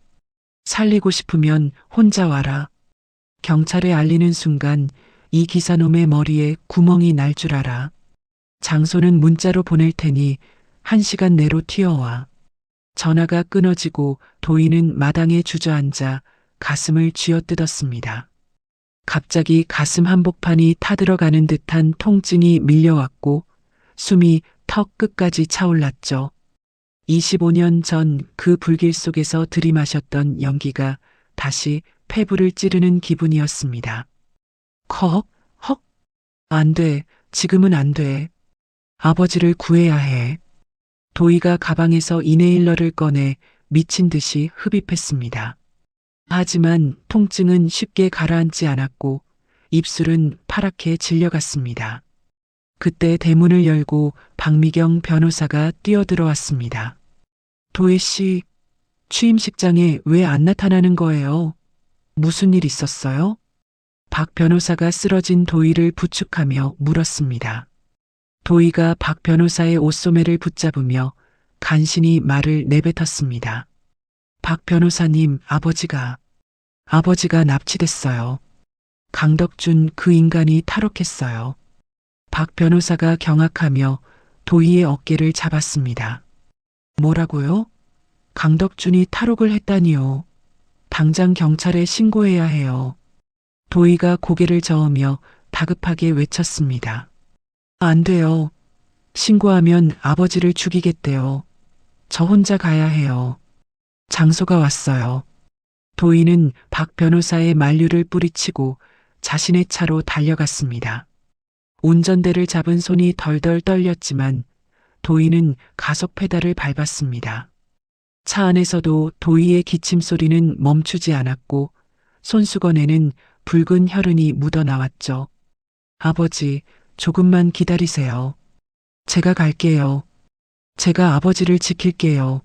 살리고 싶으면 혼자 와라. 경찰에 알리는 순간 이 기사놈의 머리에 구멍이 날 줄 알아. 장소는 문자로 보낼 테니 1시간 내로 튀어와. 전화가 끊어지고 도희는 마당에 주저앉아 가슴을 쥐어뜯었습니다. 갑자기 가슴 한복판이 타들어가는 듯한 통증이 밀려왔고 숨이 턱 끝까지 차올랐죠. 25년 전 그 불길 속에서 들이마셨던 연기가 다시 폐부를 찌르는 기분이었습니다. 헉, 헉, 안 돼. 지금은 안 돼. 아버지를 구해야 해. 도희가 가방에서 이네일러를 꺼내 미친 듯이 흡입했습니다. 하지만 통증은 쉽게 가라앉지 않았고 입술은 파랗게 질려갔습니다. 그때 대문을 열고 박미경 변호사가 뛰어들어왔습니다. 도희 씨, 취임식장에 왜 안 나타나는 거예요? 무슨 일 있었어요? 박 변호사가 쓰러진 도희를 부축하며 물었습니다. 도희가 박 변호사의 옷소매를 붙잡으며 간신히 말을 내뱉었습니다. 박 변호사님, 아버지가 납치됐어요. 강덕준 그 인간이 탈옥했어요. 박 변호사가 경악하며 도희의 어깨를 잡았습니다. 뭐라고요? 강덕준이 탈옥을 했다니요. 당장 경찰에 신고해야 해요. 도희가 고개를 저으며 다급하게 외쳤습니다. 안 돼요. 신고하면 아버지를 죽이겠대요. 저 혼자 가야 해요. 장소가 왔어요. 도희는 박 변호사의 만류를 뿌리치고 자신의 차로 달려갔습니다. 운전대를 잡은 손이 덜덜 떨렸지만 도희는 가속 페달을 밟았습니다. 차 안에서도 도희의 기침 소리는 멈추지 않았고 손수건에는 붉은 혈흔이 묻어나왔죠. 아버지, 조금만 기다리세요. 제가 갈게요. 제가 아버지를 지킬게요.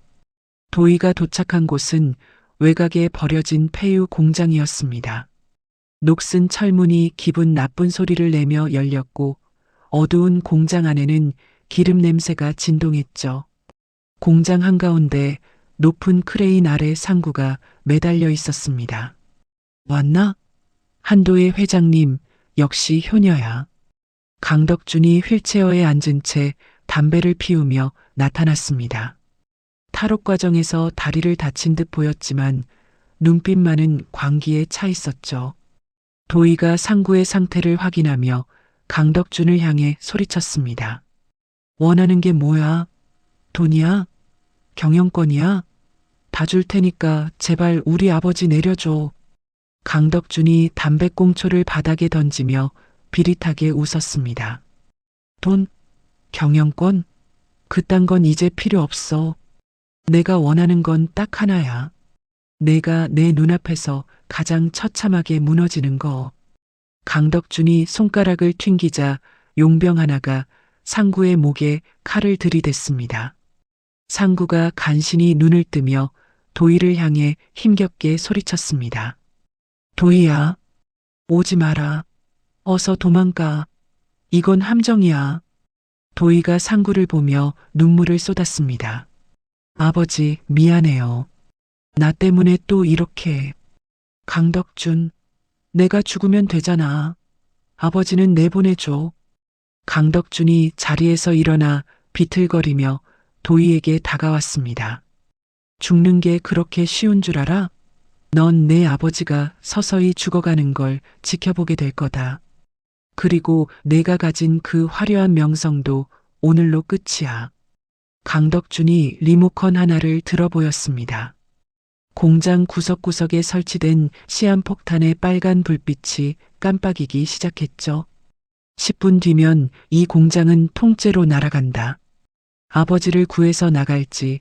도희가 도착한 곳은 외곽에 버려진 폐유 공장이었습니다. 녹슨 철문이 기분 나쁜 소리를 내며 열렸고 어두운 공장 안에는 기름 냄새가 진동했죠. 공장 한가운데 높은 크레인 아래 상구가 매달려 있었습니다. 왔나? 한도의 회장님, 역시 효녀야. 강덕준이 휠체어에 앉은 채 담배를 피우며 나타났습니다. 탈옥 과정에서 다리를 다친 듯 보였지만 눈빛만은 광기에 차 있었죠. 도희가 상구의 상태를 확인하며 강덕준을 향해 소리쳤습니다. 원하는 게 뭐야? 돈이야? 경영권이야? 다 줄 테니까 제발 우리 아버지 내려줘. 강덕준이 담배꽁초를 바닥에 던지며 비릿하게 웃었습니다. 돈? 경영권? 그딴 건 이제 필요 없어. 내가 원하는 건 딱 하나야. 내가 내 눈앞에서 가장 처참하게 무너지는 거. 강덕준이 손가락을 튕기자 용병 하나가 상구의 목에 칼을 들이댔습니다. 상구가 간신히 눈을 뜨며 도희를 향해 힘겹게 소리쳤습니다. 도희야, 오지 마라. 어서 도망가. 이건 함정이야. 도희가 상구를 보며 눈물을 쏟았습니다. 아버지, 미안해요. 나 때문에 또 이렇게. 강덕준, 내가 죽으면 되잖아. 아버지는 내보내줘. 강덕준이 자리에서 일어나 비틀거리며 도희에게 다가왔습니다. 죽는 게 그렇게 쉬운 줄 알아? 넌 내 아버지가 서서히 죽어가는 걸 지켜보게 될 거다. 그리고 내가 가진 그 화려한 명성도 오늘로 끝이야. 강덕준이 리모컨 하나를 들어 보였습니다. 공장 구석구석에 설치된 시한폭탄의 빨간 불빛이 깜빡이기 시작했죠. 10분 뒤면 이 공장은 통째로 날아간다. 아버지를 구해서 나갈지,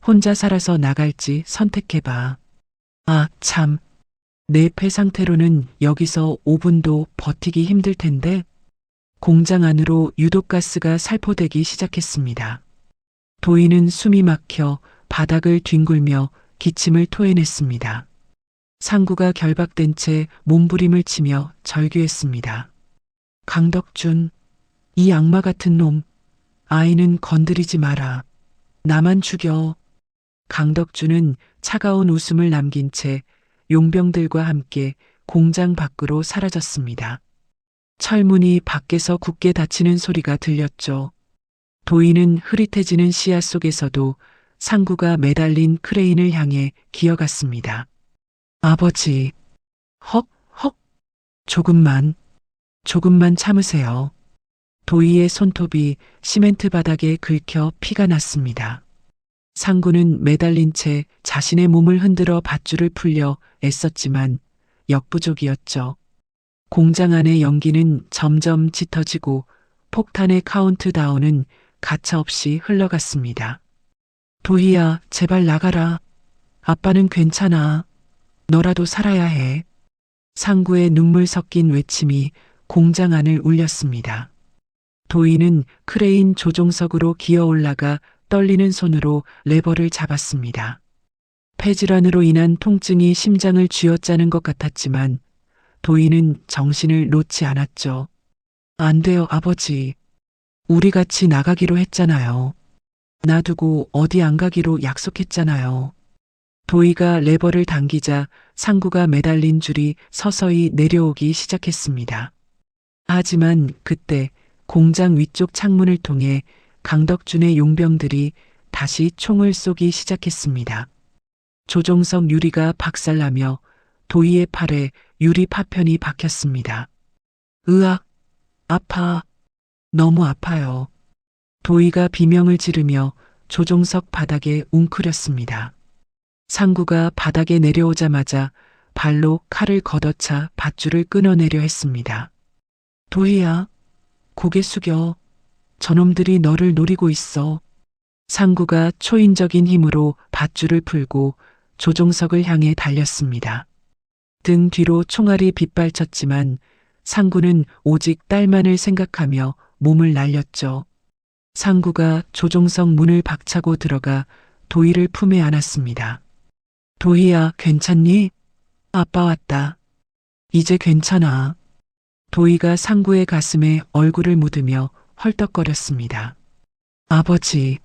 혼자 살아서 나갈지 선택해봐. 아, 참. 내 폐 상태로는 여기서 5분도 버티기 힘들 텐데. 공장 안으로 유독가스가 살포되기 시작했습니다. 도희는 숨이 막혀 바닥을 뒹굴며 기침을 토해냈습니다. 상구가 결박된 채 몸부림을 치며 절규했습니다. 강덕준, 이 악마 같은 놈, 아이는 건드리지 마라. 나만 죽여. 강덕준은 차가운 웃음을 남긴 채 용병들과 함께 공장 밖으로 사라졌습니다. 철문이 밖에서 굳게 닫히는 소리가 들렸죠. 도희는 흐릿해지는 시야 속에서도 상구가 매달린 크레인을 향해 기어갔습니다. 아버지, 헉, 헉. 조금만 참으세요. 도희의 손톱이 시멘트 바닥에 긁혀 피가 났습니다. 상구는 매달린 채 자신의 몸을 흔들어 밧줄을 풀려 애썼지만 역부족이었죠. 공장 안의 연기는 점점 짙어지고 폭탄의 카운트다운은 가차없이 흘러갔습니다. 도희야, 제발 나가라. 아빠는 괜찮아. 너라도 살아야 해. 상구의 눈물 섞인 외침이 공장 안을 울렸습니다. 도희는 크레인 조종석으로 기어 올라가 떨리는 손으로 레버를 잡았습니다. 폐질환으로 인한 통증이 심장을 쥐어짜는 것 같았지만 도희는 정신을 놓지 않았죠. 안 돼요, 아버지. 우리 같이 나가기로 했잖아요. 놔두고 어디 안 가기로 약속했잖아요. 도희가 레버를 당기자 상구가 매달린 줄이 서서히 내려오기 시작했습니다. 하지만 그때 공장 위쪽 창문을 통해 강덕준의 용병들이 다시 총을 쏘기 시작했습니다. 조종석 유리가 박살나며 도희의 팔에 유리 파편이 박혔습니다. 으악, 아파. 너무 아파요. 도희가 비명을 지르며 조종석 바닥에 웅크렸습니다. 상구가 바닥에 내려오자마자 발로 칼을 걷어차 밧줄을 끊어내려 했습니다. 도희야, 고개 숙여. 저놈들이 너를 노리고 있어. 상구가 초인적인 힘으로 밧줄을 풀고 조종석을 향해 달렸습니다. 등 뒤로 총알이 빗발쳤지만 상구는 오직 딸만을 생각하며 몸을 날렸죠. 상구가 조종석 문을 박차고 들어가 도희를 품에 안았습니다. 도희야, 괜찮니? 아빠 왔다. 이제 괜찮아. 도희가 상구의 가슴에 얼굴을 묻으며 헐떡거렸습니다. 아버지,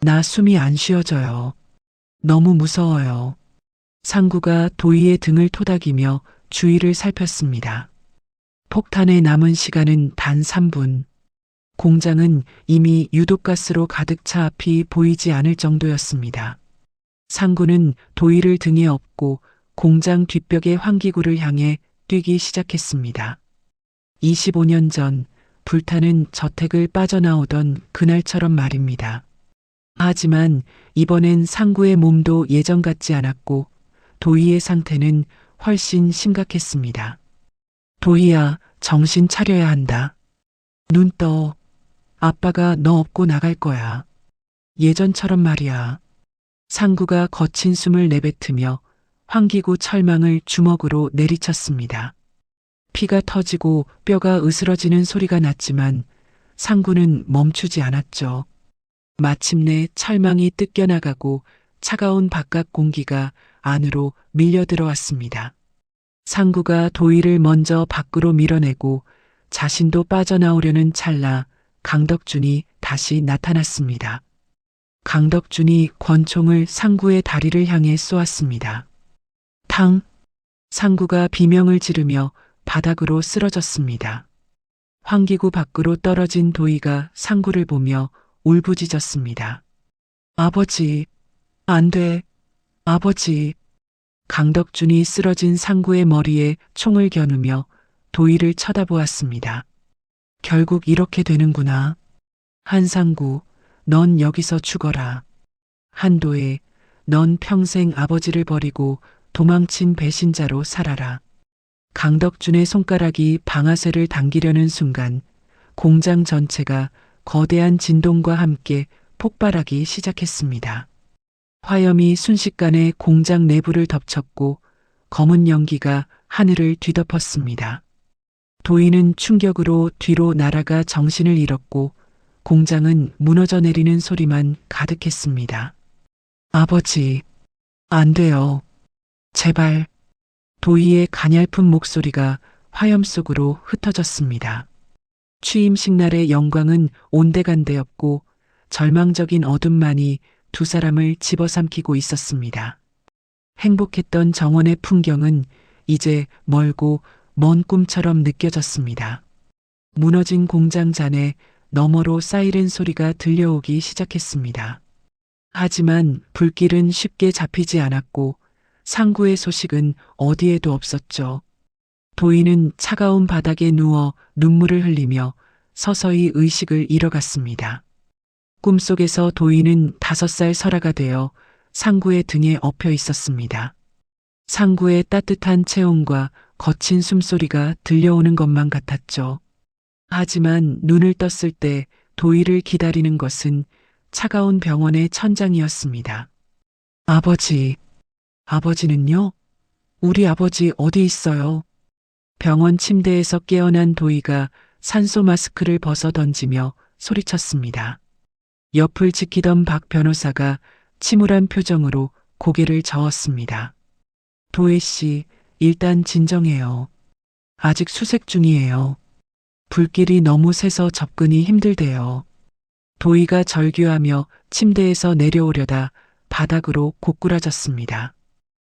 나 숨이 안 쉬어져요. 너무 무서워요. 상구가 도희의 등을 토닥이며 주위를 살폈습니다. 폭탄의 남은 시간은 단 3분. 공장은 이미 유독가스로 가득 차 앞이 보이지 않을 정도였습니다. 상구는 도희를 등에 업고 공장 뒷벽의 환기구를 향해 뛰기 시작했습니다. 25년 전 불타는 저택을 빠져나오던 그날처럼 말입니다. 하지만 이번엔 상구의 몸도 예전 같지 않았고 도희의 상태는 훨씬 심각했습니다. 도희야, 정신 차려야 한다. 눈 떠. 아빠가 너 업고 나갈 거야. 예전처럼 말이야. 상구가 거친 숨을 내뱉으며 환기구 철망을 주먹으로 내리쳤습니다. 피가 터지고 뼈가 으스러지는 소리가 났지만 상구는 멈추지 않았죠. 마침내 철망이 뜯겨나가고 차가운 바깥 공기가 안으로 밀려 들어왔습니다. 상구가 도희를 먼저 밖으로 밀어내고 자신도 빠져나오려는 찰나 강덕준이 다시 나타났습니다. 강덕준이 권총을 상구의 다리를 향해 쏘았습니다. 탕! 상구가 비명을 지르며 바닥으로 쓰러졌습니다. 환기구 밖으로 떨어진 도희가 상구를 보며 울부짖었습니다. 아버지, 안 돼. 아버지. 강덕준이 쓰러진 상구의 머리에 총을 겨누며 도희를 쳐다보았습니다. 결국 이렇게 되는구나. 한상구, 넌 여기서 죽어라. 한도혜, 넌 평생 아버지를 버리고 도망친 배신자로 살아라. 강덕준의 손가락이 방아쇠를 당기려는 순간 공장 전체가 거대한 진동과 함께 폭발하기 시작했습니다. 화염이 순식간에 공장 내부를 덮쳤고 검은 연기가 하늘을 뒤덮었습니다. 도희는 충격으로 뒤로 날아가 정신을 잃었고 공장은 무너져 내리는 소리만 가득했습니다. 아버지, 안 돼요. 제발. 도희의 가냘픈 목소리가 화염 속으로 흩어졌습니다. 취임식 날의 영광은 온데간데였고 절망적인 어둠만이 두 사람을 집어삼키고 있었습니다. 행복했던 정원의 풍경은 이제 멀고 먼 꿈처럼 느껴졌습니다. 무너진 공장 잔에 너머로 사이렌 소리가 들려오기 시작했습니다. 하지만 불길은 쉽게 잡히지 않았고 상구의 소식은 어디에도 없었죠. 도희는 차가운 바닥에 누워 눈물을 흘리며 서서히 의식을 잃어갔습니다. 꿈속에서 도희는 5살 설아가 되어 상구의 등에 엎여 있었습니다. 상구의 따뜻한 체온과 거친 숨소리가 들려오는 것만 같았죠. 하지만 눈을 떴을 때 도희를 기다리는 것은 차가운 병원의 천장이었습니다. 아버지, 아버지는요? 우리 아버지 어디 있어요? 병원 침대에서 깨어난 도희가 산소 마스크를 벗어 던지며 소리쳤습니다. 옆을 지키던 박 변호사가 침울한 표정으로 고개를 저었습니다. 도혜 씨, 일단 진정해요. 아직 수색 중이에요. 불길이 너무 세서 접근이 힘들대요. 도희가 절규하며 침대에서 내려오려다 바닥으로 고꾸라졌습니다.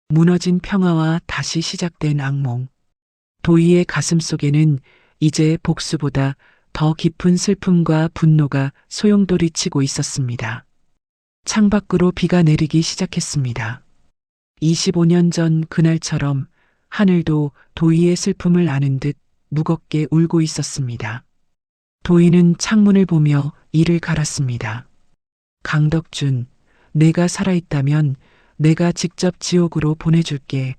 무너진 평화와 다시 시작된 악몽. 도희의 가슴 속에는 이제 복수보다 더 깊은 슬픔과 분노가 소용돌이치고 있었습니다. 창밖으로 비가 내리기 시작했습니다. 25년 전 그날처럼 하늘도 도희의 슬픔을 아는 듯 무겁게 울고 있었습니다. 도희는 창문을 보며 이를 갈았습니다. 강덕준, 내가 살아있다면 내가 직접 지옥으로 보내줄게.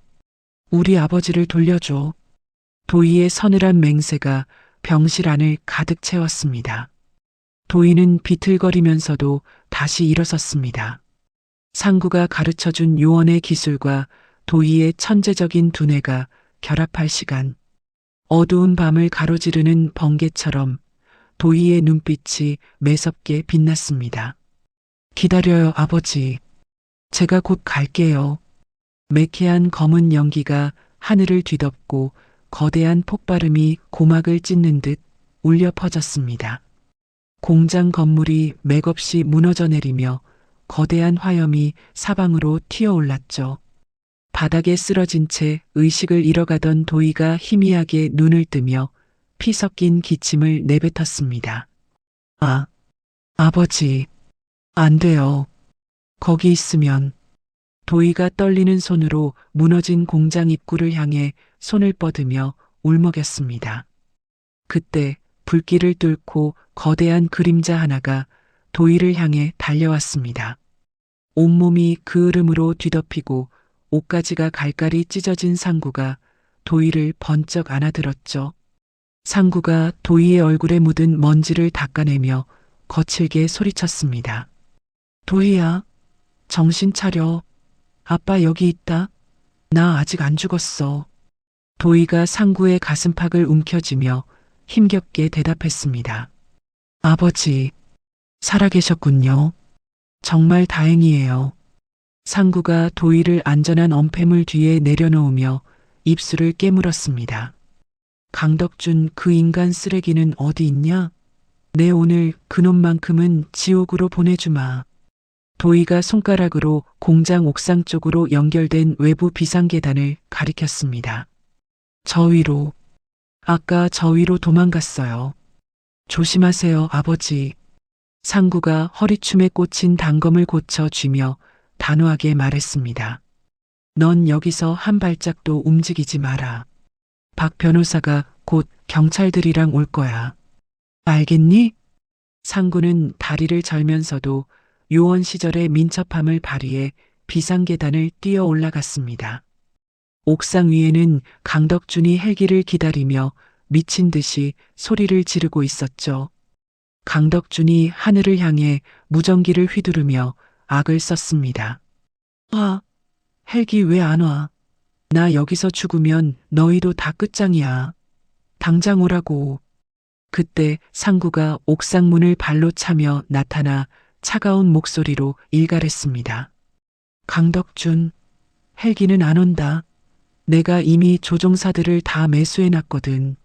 우리 아버지를 돌려줘. 도희의 서늘한 맹세가 병실 안을 가득 채웠습니다. 도희는 비틀거리면서도 다시 일어섰습니다. 상구가 가르쳐준 요원의 기술과 도희의 천재적인 두뇌가 결합할 시간. 어두운 밤을 가로지르는 번개처럼 도희의 눈빛이 매섭게 빛났습니다. 기다려요, 아버지. 제가 곧 갈게요. 매캐한 검은 연기가 하늘을 뒤덮고 거대한 폭발음이 고막을 찢는 듯 울려 퍼졌습니다. 공장 건물이 맥없이 무너져 내리며 거대한 화염이 사방으로 튀어올랐죠. 바닥에 쓰러진 채 의식을 잃어가던 도희가 희미하게 눈을 뜨며 피 섞인 기침을 내뱉었습니다. 아, 아버지, 안 돼요. 거기 있으면. 도희가 떨리는 손으로 무너진 공장 입구를 향해 손을 뻗으며 울먹였습니다. 그때 불길을 뚫고 거대한 그림자 하나가 도희를 향해 달려왔습니다. 온몸이 그 흐름으로 뒤덮이고 옷가지가 갈갈이 찢어진 상구가 도희를 번쩍 안아들었죠. 상구가 도희의 얼굴에 묻은 먼지를 닦아내며 거칠게 소리쳤습니다. 도희야, 정신 차려. 아빠 여기 있다. 나 아직 안 죽었어. 도희가 상구의 가슴팍을 움켜쥐며 힘겹게 대답했습니다. 아버지, 살아계셨군요. 정말 다행이에요. 상구가 도희를 안전한 엄폐물 뒤에 내려놓으며 입술을 깨물었습니다. 강덕준, 그 인간 쓰레기는 어디 있냐? 내 오늘 그놈만큼은 지옥으로 보내주마. 도희가 손가락으로 공장 옥상 쪽으로 연결된 외부 비상계단을 가리켰습니다. 저 위로, 아까 저 위로 도망갔어요. 조심하세요, 아버지. 상구가 허리춤에 꽂힌 단검을 고쳐 쥐며 단호하게 말했습니다. 넌 여기서 한 발짝도 움직이지 마라. 박 변호사가 곧 경찰들이랑 올 거야. 알겠니? 상구는 다리를 절면서도 요원 시절의 민첩함을 발휘해 비상계단을 뛰어 올라갔습니다. 옥상 위에는 강덕준이 헬기를 기다리며 미친 듯이 소리를 지르고 있었죠. 강덕준이 하늘을 향해 무전기를 휘두르며 악을 썼습니다. 와, 헬기 왜 안 와? 나 여기서 죽으면 너희도 다 끝장이야. 당장 오라고. 그때 상구가 옥상 문을 발로 차며 나타나 차가운 목소리로 일갈했습니다. 강덕준, 헬기는 안 온다. 내가 이미 조종사들을 다 매수해놨거든.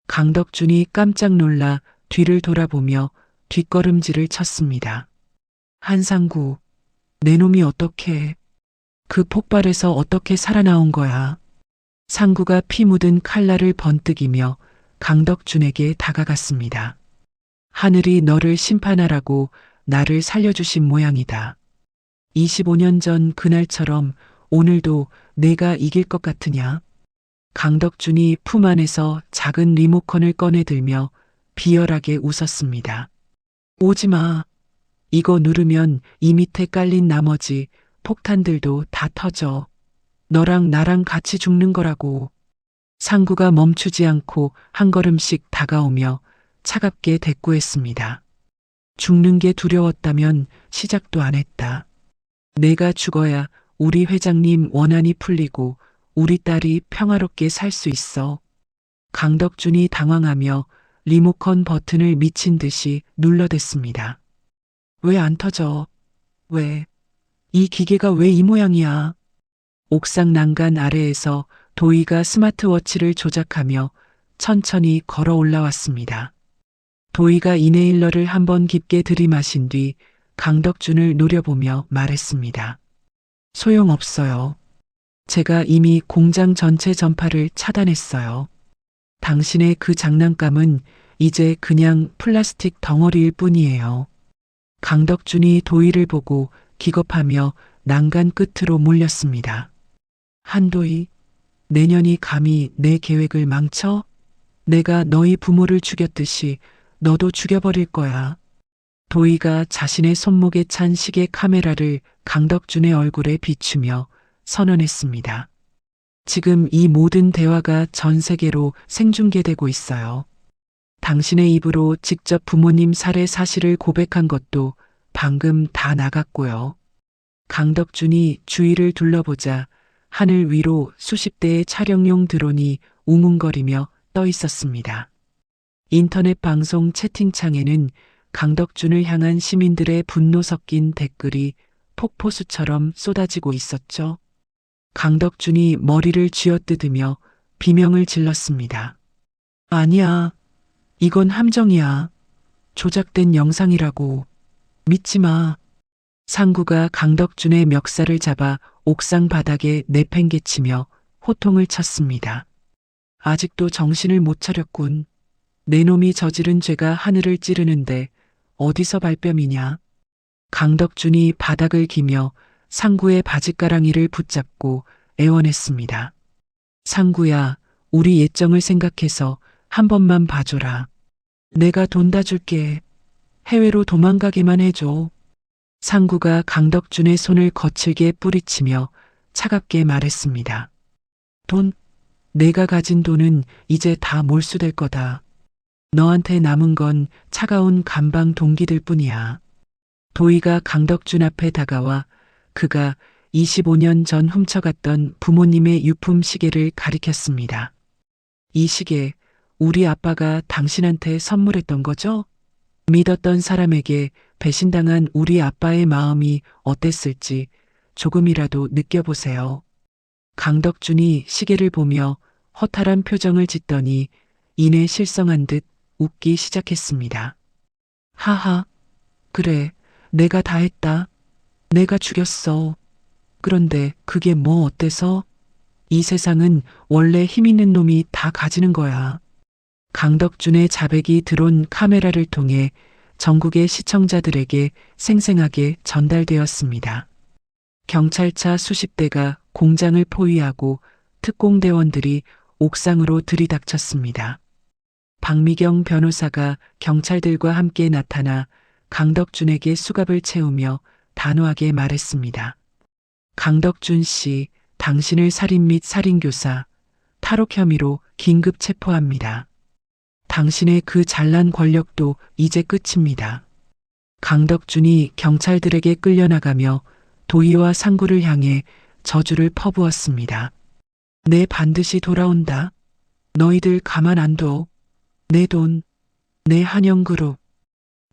강덕준이 깜짝 놀라 뒤를 돌아보며 뒷걸음질을 쳤습니다. 한상구, 내 놈이 어떻게, 그 폭발에서 어떻게 살아나온 거야? 상구가 피 묻은 칼날을 번뜩이며 강덕준에게 다가갔습니다. 하늘이 너를 심판하라고 나를 살려주신 모양이다. 25년 전 그날처럼 오늘도 내가 이길 것 같으냐? 강덕준이 품 안에서 작은 리모컨을 꺼내들며 비열하게 웃었습니다. 오지 마. 이거 누르면 이 밑에 깔린 나머지 폭탄들도 다 터져. 너랑 나랑 같이 죽는 거라고. 상구가 멈추지 않고 한 걸음씩 다가오며 차갑게 대꾸했습니다. 죽는 게 두려웠다면 시작도 안 했다. 내가 죽어야 우리 회장님 원한이 풀리고 우리 딸이 평화롭게 살 수 있어. 강덕준이 당황하며 리모컨 버튼을 미친 듯이 눌러댔습니다. 왜 안 터져? 왜? 이 기계가 왜 이 모양이야? 옥상 난간 아래에서 도희가 스마트워치를 조작하며 천천히 걸어 올라왔습니다. 도희가 이네일러를 한번 깊게 들이마신 뒤 강덕준을 노려보며 말했습니다. 소용없어요. 제가 이미 공장 전체 전파를 차단했어요. 당신의 그 장난감은 이제 그냥 플라스틱 덩어리일 뿐이에요. 강덕준이 도희를 보고 기겁하며 난간 끝으로 몰렸습니다. 한도희, 내년이 감히 내 계획을 망쳐? 내가 너희 부모를 죽였듯이 너도 죽여버릴 거야. 도희가 자신의 손목에 찬 시계 카메라를 강덕준의 얼굴에 비추며 선언했습니다. 지금 이 모든 대화가 전 세계로 생중계되고 있어요. 당신의 입으로 직접 부모님 살해 사실을 고백한 것도 방금 다 나갔고요. 강덕준이 주위를 둘러보자 하늘 위로 수십 대의 촬영용 드론이 우문거리며 떠 있었습니다. 인터넷 방송 채팅창에는 강덕준을 향한 시민들의 분노 섞인 댓글이 폭포수처럼 쏟아지고 있었죠. 강덕준이 머리를 쥐어뜯으며 비명을 질렀습니다. 아니야. 이건 함정이야. 조작된 영상이라고. 믿지 마. 상구가 강덕준의 멱살을 잡아 옥상 바닥에 내팽개치며 호통을 쳤습니다. 아직도 정신을 못 차렸군. 내 놈이 저지른 죄가 하늘을 찌르는데 어디서 발뺌이냐. 강덕준이 바닥을 기며 상구의 바짓가랑이를 붙잡고 애원했습니다. 상구야, 우리 예정을 생각해서 한 번만 봐줘라. 내가 돈 다 줄게. 해외로 도망가게만 해줘. 상구가 강덕준의 손을 거칠게 뿌리치며 차갑게 말했습니다. 돈? 내가 가진 돈은 이제 다 몰수될 거다. 너한테 남은 건 차가운 감방 동기들 뿐이야. 도희가 강덕준 앞에 다가와 그가 25년 전 훔쳐갔던 부모님의 유품 시계를 가리켰습니다. 이 시계, 우리 아빠가 당신한테 선물했던 거죠? 믿었던 사람에게 배신당한 우리 아빠의 마음이 어땠을지 조금이라도 느껴보세요. 강덕준이 시계를 보며 허탈한 표정을 짓더니 이내 실성한 듯 웃기 시작했습니다. 하하, 그래, 내가 다 했다. 내가 죽였어. 그런데 그게 뭐 어때서? 이 세상은 원래 힘 있는 놈이 다 가지는 거야. 강덕준의 자백이 드론 카메라를 통해 전국의 시청자들에게 생생하게 전달되었습니다. 경찰차 수십 대가 공장을 포위하고 특공대원들이 옥상으로 들이닥쳤습니다. 박미경 변호사가 경찰들과 함께 나타나 강덕준에게 수갑을 채우며 단호하게 말했습니다. 강덕준 씨, 당신을 살인 및 살인교사, 탈옥 혐의로 긴급 체포합니다. 당신의 그 잘난 권력도 이제 끝입니다. 강덕준이 경찰들에게 끌려나가며 도희와 상구를 향해 저주를 퍼부었습니다. 내 반드시 돌아온다. 너희들 가만 안 둬. 내 돈, 내 한영그룹.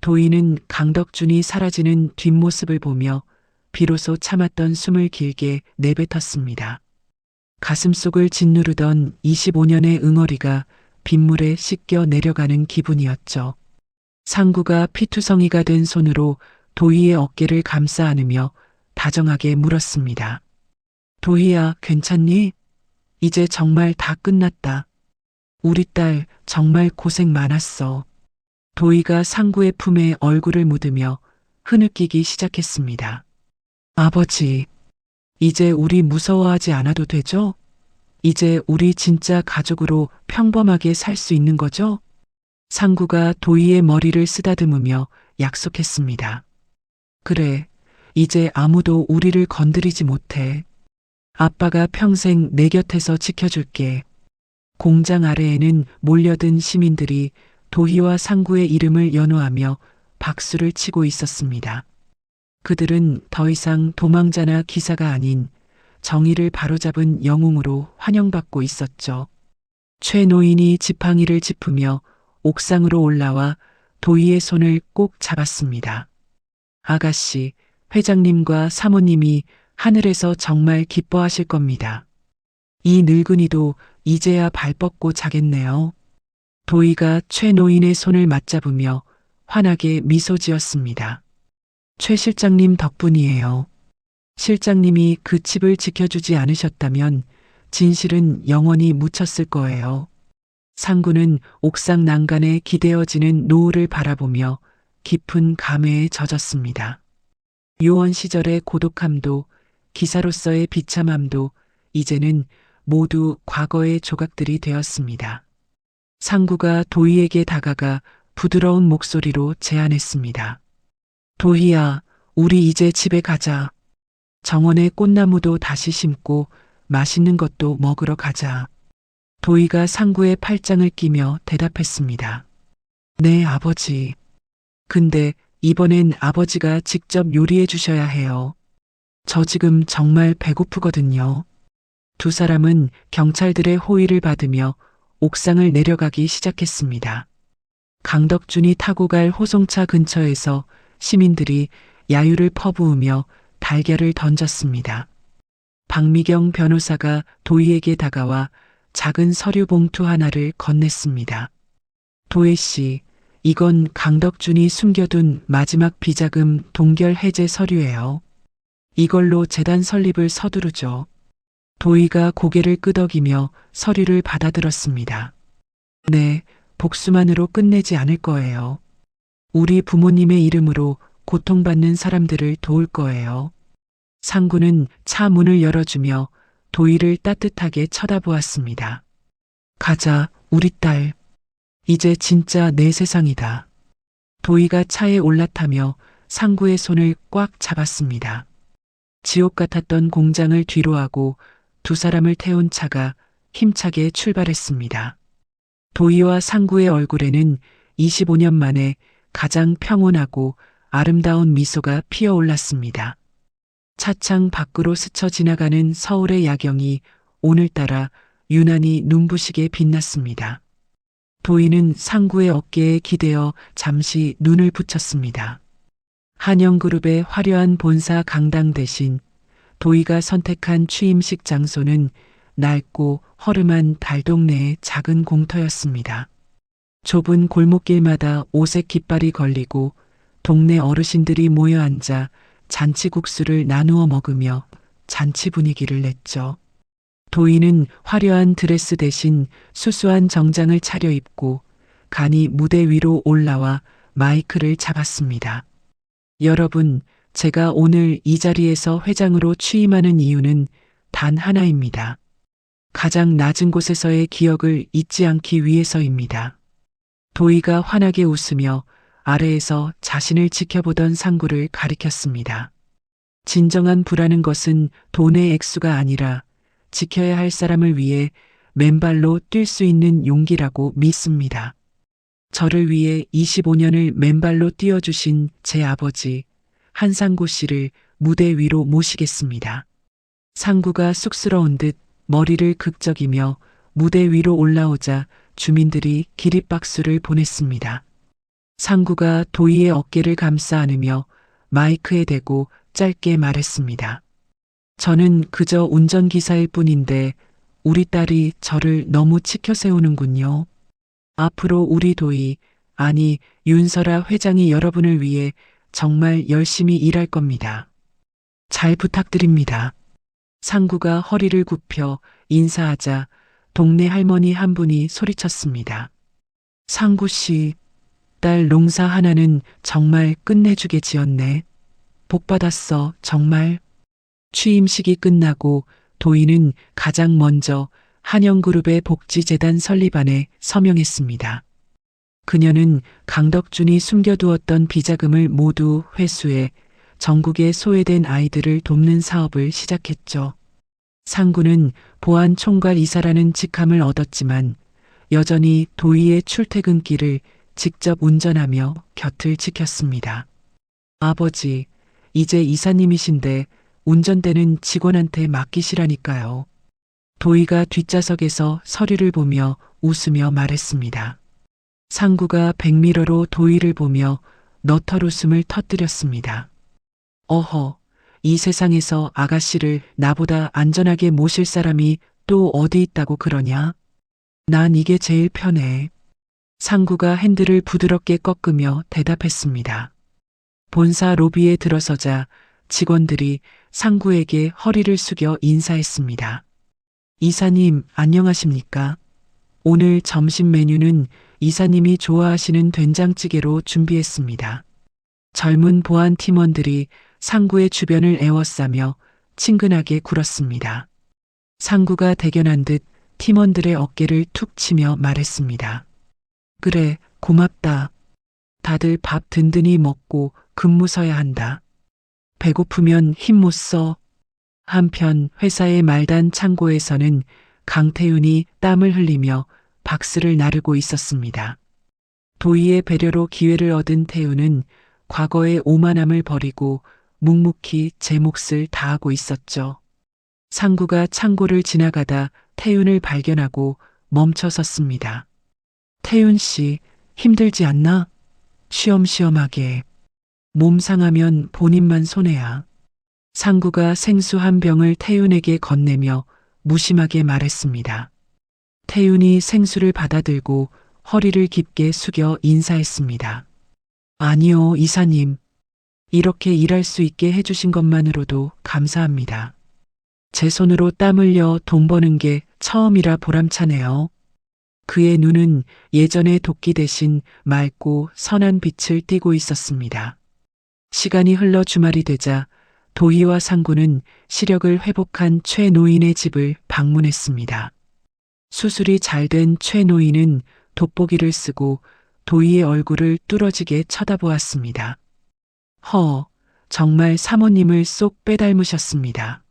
도희는 강덕준이 사라지는 뒷모습을 보며 비로소 참았던 숨을 길게 내뱉었습니다. 가슴속을 짓누르던 25년의 응어리가 빗물에 씻겨 내려가는 기분이었죠. 상구가 피투성이가 된 손으로 도희의 어깨를 감싸 안으며 다정하게 물었습니다. 도희야, 괜찮니? 이제 정말 다 끝났다. 우리 딸 정말 고생 많았어. 도희가 상구의 품에 얼굴을 묻으며 흐느끼기 시작했습니다. 아버지, 이제 우리 무서워하지 않아도 되죠? 이제 우리 진짜 가족으로 평범하게 살 수 있는 거죠? 상구가 도희의 머리를 쓰다듬으며 약속했습니다. 그래, 이제 아무도 우리를 건드리지 못해. 아빠가 평생 내 곁에서 지켜줄게. 공장 아래에는 몰려든 시민들이 도희와 상구의 이름을 연호하며 박수를 치고 있었습니다. 그들은 더 이상 도망자나 기사가 아닌 정의를 바로잡은 영웅으로 환영받고 있었죠. 최 노인이 지팡이를 짚으며 옥상으로 올라와 도희의 손을 꼭 잡았습니다. 아가씨, 회장님과 사모님이 하늘에서 정말 기뻐하실 겁니다. 이 늙은이도 이제야 발 뻗고 자겠네요. 도희가 최 노인의 손을 맞잡으며 환하게 미소 지었습니다. 최 실장님 덕분이에요. 실장님이 그 칩을 지켜주지 않으셨다면 진실은 영원히 묻혔을 거예요. 상구는 옥상 난간에 기대어지는 노을을 바라보며 깊은 감회에 젖었습니다. 요원 시절의 고독함도 기사로서의 비참함도 이제는 모두 과거의 조각들이 되었습니다. 상구가 도희에게 다가가 부드러운 목소리로 제안했습니다. 도희야, 우리 이제 집에 가자. 정원에 꽃나무도 다시 심고 맛있는 것도 먹으러 가자. 도희가 상구의 팔짱을 끼며 대답했습니다. 네, 아버지. 근데 이번엔 아버지가 직접 요리해 주셔야 해요. 저 지금 정말 배고프거든요. 두 사람은 경찰들의 호의를 받으며 옥상을 내려가기 시작했습니다. 강덕준이 타고 갈 호송차 근처에서 시민들이 야유를 퍼부으며 달걀을 던졌습니다. 박미경 변호사가 도희에게 다가와 작은 서류 봉투 하나를 건넸습니다. 도혜 씨, 이건 강덕준이 숨겨둔 마지막 비자금 동결 해제 서류예요. 이걸로 재단 설립을 서두르죠. 도희가 고개를 끄덕이며 서류를 받아들었습니다. 네, 복수만으로 끝내지 않을 거예요. 우리 부모님의 이름으로 고통받는 사람들을 도울 거예요. 상구는 차 문을 열어주며 도희를 따뜻하게 쳐다보았습니다. 가자, 우리 딸. 이제 진짜 내 세상이다. 도희가 차에 올라타며 상구의 손을 꽉 잡았습니다. 지옥 같았던 공장을 뒤로하고 두 사람을 태운 차가 힘차게 출발했습니다. 도희와 상구의 얼굴에는 25년 만에 가장 평온하고 아름다운 미소가 피어올랐습니다. 차창 밖으로 스쳐 지나가는 서울의 야경이 오늘따라 유난히 눈부시게 빛났습니다. 도희는 상구의 어깨에 기대어 잠시 눈을 붙였습니다. 한영그룹의 화려한 본사 강당 대신 도희가 선택한 취임식 장소는 낡고 허름한 달동네의 작은 공터였습니다. 좁은 골목길마다 오색 깃발이 걸리고 동네 어르신들이 모여 앉아 잔치국수를 나누어 먹으며 잔치 분위기를 냈죠. 도희는 화려한 드레스 대신 수수한 정장을 차려입고 간이 무대 위로 올라와 마이크를 잡았습니다. 여러분, 제가 오늘 이 자리에서 회장으로 취임하는 이유는 단 하나입니다. 가장 낮은 곳에서의 기억을 잊지 않기 위해서입니다. 도희가 환하게 웃으며 아래에서 자신을 지켜보던 상구를 가리켰습니다. 진정한 부라는 것은 돈의 액수가 아니라 지켜야 할 사람을 위해 맨발로 뛸 수 있는 용기라고 믿습니다. 저를 위해 25년을 맨발로 뛰어주신 제 아버지 한상구 씨를 무대 위로 모시겠습니다. 상구가 쑥스러운 듯 머리를 극적이며 무대 위로 올라오자 주민들이 기립박수를 보냈습니다. 상구가 도희의 어깨를 감싸 안으며 마이크에 대고 짧게 말했습니다. 저는 그저 운전기사일 뿐인데 우리 딸이 저를 너무 치켜세우는군요. 앞으로 우리 도희, 아니 윤설아 회장이 여러분을 위해 정말 열심히 일할 겁니다. 잘 부탁드립니다. 상구가 허리를 굽혀 인사하자 동네 할머니 한 분이 소리쳤습니다. 상구 씨, 딸 농사 하나는 정말 끝내주게 지었네. 복 받았어, 정말. 취임식이 끝나고 도희는 가장 먼저 한영그룹의 복지재단 설립안에 서명했습니다. 그녀는 강덕준이 숨겨두었던 비자금을 모두 회수해 전국의 소외된 아이들을 돕는 사업을 시작했죠. 상구는 보안 총괄 이사라는 직함을 얻었지만 여전히 도희의 출퇴근길을 직접 운전하며 곁을 지켰습니다. 아버지, 이제 이사님이신데 운전대는 직원한테 맡기시라니까요. 도희가 뒷좌석에서 서류를 보며 웃으며 말했습니다. 상구가 백미러로 도희를 보며 너털 웃음을 터뜨렸습니다. 어허, 이 세상에서 아가씨를 나보다 안전하게 모실 사람이 또 어디 있다고 그러냐? 난 이게 제일 편해. 상구가 핸들을 부드럽게 꺾으며 대답했습니다. 본사 로비에 들어서자 직원들이 상구에게 허리를 숙여 인사했습니다. 이사님, 안녕하십니까? 오늘 점심 메뉴는 이사님이 좋아하시는 된장찌개로 준비했습니다. 젊은 보안 팀원들이 상구의 주변을 에워싸며 친근하게 굴었습니다. 상구가 대견한 듯 팀원들의 어깨를 툭 치며 말했습니다. 그래, 고맙다. 다들 밥 든든히 먹고 근무 서야 한다. 배고프면 힘 못 써. 한편 회사의 말단 창고에서는 강태윤이 땀을 흘리며 박스를 나르고 있었습니다. 도희의 배려로 기회를 얻은 태윤은 과거의 오만함을 버리고 묵묵히 제 몫을 다하고 있었죠. 상구가 창고를 지나가다 태윤을 발견하고 멈춰 섰습니다. 태윤 씨, 힘들지 않나? 쉬엄쉬엄하게. 몸 상하면 본인만 손해야. 상구가 생수 한 병을 태윤에게 건네며 무심하게 말했습니다. 태윤이 생수를 받아들고 허리를 깊게 숙여 인사했습니다. 아니요, 이사님. 이렇게 일할 수 있게 해주신 것만으로도 감사합니다. 제 손으로 땀 흘려 돈 버는 게 처음이라 보람차네요. 그의 눈은 예전의 도끼 대신 맑고 선한 빛을 띠고 있었습니다. 시간이 흘러 주말이 되자 도희와 상구는 시력을 회복한 최 노인의 집을 방문했습니다. 수술이 잘 된 최 노인은 돋보기를 쓰고 도희의 얼굴을 뚫어지게 쳐다보았습니다. 정말 사모님을 쏙 빼닮으셨습니다.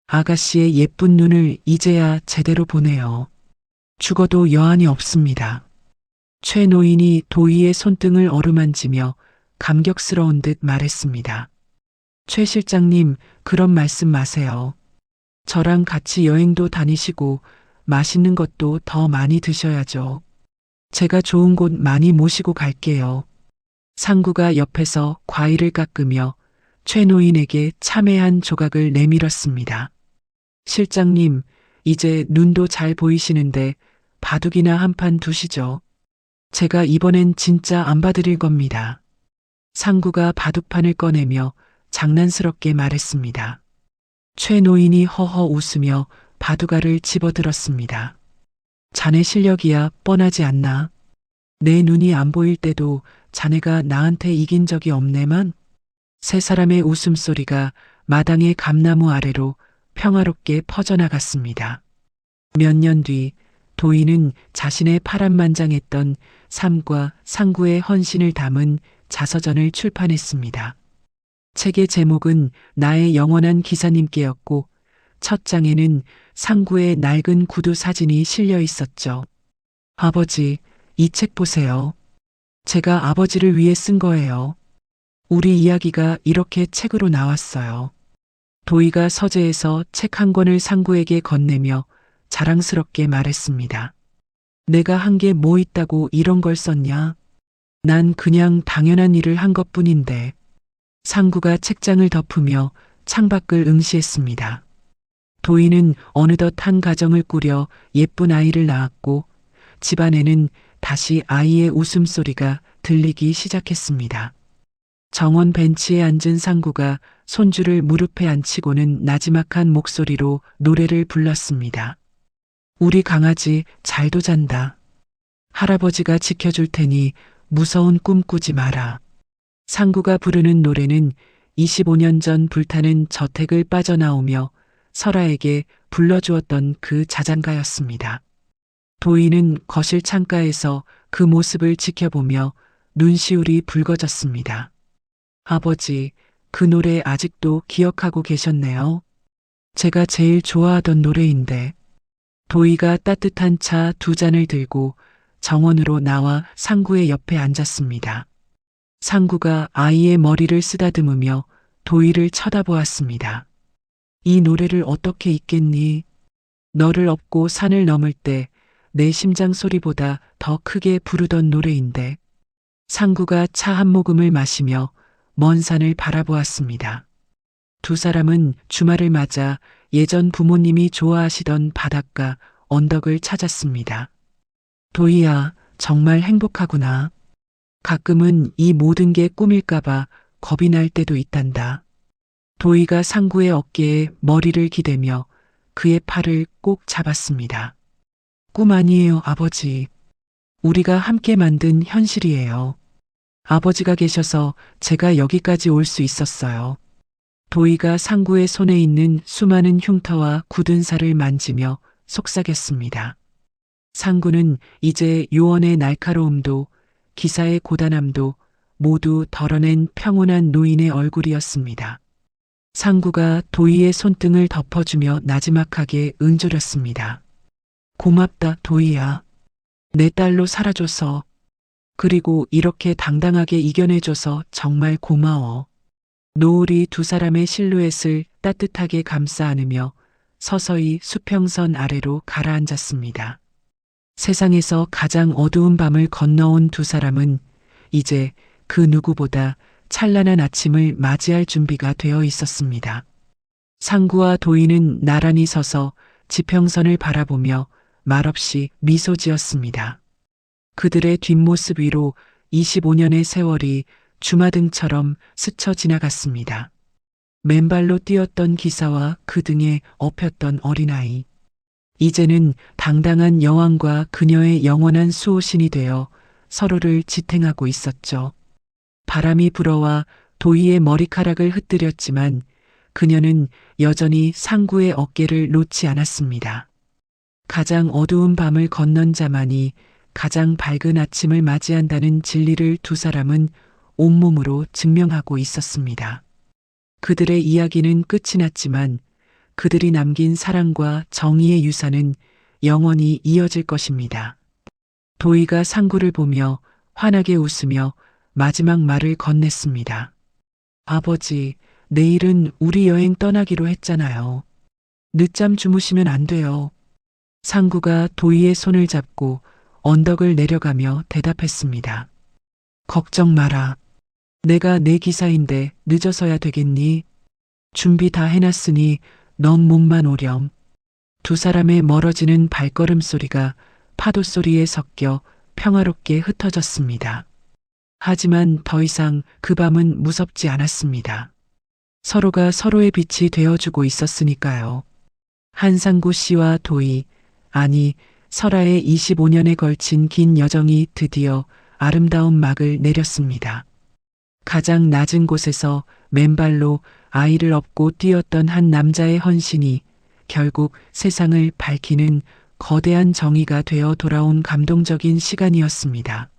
아가씨의 예쁜 눈을 이제야 제대로 보네요. 죽어도 여한이 없습니다. 최 노인이 도희의 손등을 어루만지며 감격스러운 듯 말했습니다. 최 실장님, 그런 말씀 마세요. 저랑 같이 여행도 다니시고 맛있는 것도 더 많이 드셔야죠. 제가 좋은 곳 많이 모시고 갈게요. 상구가 옆에서 과일을 깎으며 최 노인에게 참외한 조각을 내밀었습니다. 실장님, 이제 눈도 잘 보이시는데 바둑이나 한 판 두시죠. 제가 이번엔 진짜 안 봐드릴 겁니다. 상구가 바둑판을 꺼내며 장난스럽게 말했습니다. 최 노인이 허허 웃으며 바둑알을 집어들었습니다. 자네 실력이야 뻔하지 않나? 내 눈이 안 보일 때도 자네가 나한테 이긴 적이 없네만. 세 사람의 웃음소리가 마당의 감나무 아래로 평화롭게 퍼져나갔습니다. 몇 년 뒤 도희는 자신의 파란만장했던 삶과 상구의 헌신을 담은 자서전을 출판했습니다. 책의 제목은 나의 영원한 기사님께였고 첫 장에는 상구의 낡은 구두 사진이 실려 있었죠. 아버지, 이 책 보세요. 제가 아버지를 위해 쓴 거예요. 우리 이야기가 이렇게 책으로 나왔어요. 도희가 서재에서 책 한 권을 상구에게 건네며 자랑스럽게 말했습니다. 내가 한 게 뭐 있다고 이런 걸 썼냐? 난 그냥 당연한 일을 한 것뿐인데. 상구가 책장을 덮으며 창밖을 응시했습니다. 도희는 어느덧 한 가정을 꾸려 예쁜 아이를 낳았고 집안에는 다시 아이의 웃음소리가 들리기 시작했습니다. 정원 벤치에 앉은 상구가 손주를 무릎에 앉히고는 나지막한 목소리로 노래를 불렀습니다. 우리 강아지 잘도 잔다. 할아버지가 지켜줄 테니 무서운 꿈 꾸지 마라. 상구가 부르는 노래는 25년 전 불타는 저택을 빠져나오며 설아에게 불러주었던 그 자장가였습니다. 도희는 거실 창가에서 그 모습을 지켜보며 눈시울이 붉어졌습니다. 아버지, 그 노래 아직도 기억하고 계셨네요. 제가 제일 좋아하던 노래인데. 도희가 따뜻한 차 두 잔을 들고 정원으로 나와 상구의 옆에 앉았습니다. 상구가 아이의 머리를 쓰다듬으며 도희를 쳐다보았습니다. 이 노래를 어떻게 잊겠니? 너를 업고 산을 넘을 때 내 심장 소리보다 더 크게 부르던 노래인데. 상구가 차 한 모금을 마시며 먼 산을 바라보았습니다. 두 사람은 주말을 맞아 예전 부모님이 좋아하시던 바닷가 언덕을 찾았습니다. 도희야, 정말 행복하구나. 가끔은 이 모든 게 꿈일까봐 겁이 날 때도 있단다. 도희가 상구의 어깨에 머리를 기대며 그의 팔을 꼭 잡았습니다. 꿈 아니에요, 아버지. 우리가 함께 만든 현실이에요. 아버지가 계셔서 제가 여기까지 올 수 있었어요. 도희가 상구의 손에 있는 수많은 흉터와 굳은 살을 만지며 속삭였습니다. 상구는 이제 요원의 날카로움도 기사의 고단함도 모두 덜어낸 평온한 노인의 얼굴이었습니다. 상구가 도희의 손등을 덮어주며 나지막하게 응조렸습니다. 고맙다, 도희야. 내 딸로 살아줘서. 그리고 이렇게 당당하게 이겨내줘서 정말 고마워. 노을이 두 사람의 실루엣을 따뜻하게 감싸 안으며 서서히 수평선 아래로 가라앉았습니다. 세상에서 가장 어두운 밤을 건너온 두 사람은 이제 그 누구보다 찬란한 아침을 맞이할 준비가 되어 있었습니다. 상구와 도희는 나란히 서서 지평선을 바라보며 말없이 미소 지었습니다. 그들의 뒷모습 위로 25년의 세월이 주마등처럼 스쳐 지나갔습니다. 맨발로 뛰었던 기사와 그 등에 업혔던 어린아이. 이제는 당당한 여왕과 그녀의 영원한 수호신이 되어 서로를 지탱하고 있었죠. 바람이 불어와 도희의 머리카락을 흩뜨렸지만 그녀는 여전히 상구의 어깨를 놓지 않았습니다. 가장 어두운 밤을 건넌 자만이 가장 밝은 아침을 맞이한다는 진리를 두 사람은 온몸으로 증명하고 있었습니다. 그들의 이야기는 끝이 났지만 그들이 남긴 사랑과 정의의 유산은 영원히 이어질 것입니다. 도희가 상구를 보며 환하게 웃으며 마지막 말을 건넸습니다. 아버지, 내일은 우리 여행 떠나기로 했잖아요. 늦잠 주무시면 안 돼요. 상구가 도희의 손을 잡고 언덕을 내려가며 대답했습니다. 걱정 마라. 내가 내 기사인데 늦어서야 되겠니? 준비 다 해놨으니 넌 몸만 오렴. 두 사람의 멀어지는 발걸음 소리가 파도 소리에 섞여 평화롭게 흩어졌습니다. 하지만 더 이상 그 밤은 무섭지 않았습니다. 서로가 서로의 빛이 되어주고 있었으니까요. 한상구 씨와 도희, 아니 설아의 25년에 걸친 긴 여정이 드디어 아름다운 막을 내렸습니다. 가장 낮은 곳에서 맨발로 아이를 업고 뛰었던 한 남자의 헌신이 결국 세상을 밝히는 거대한 정의가 되어 돌아온 감동적인 시간이었습니다.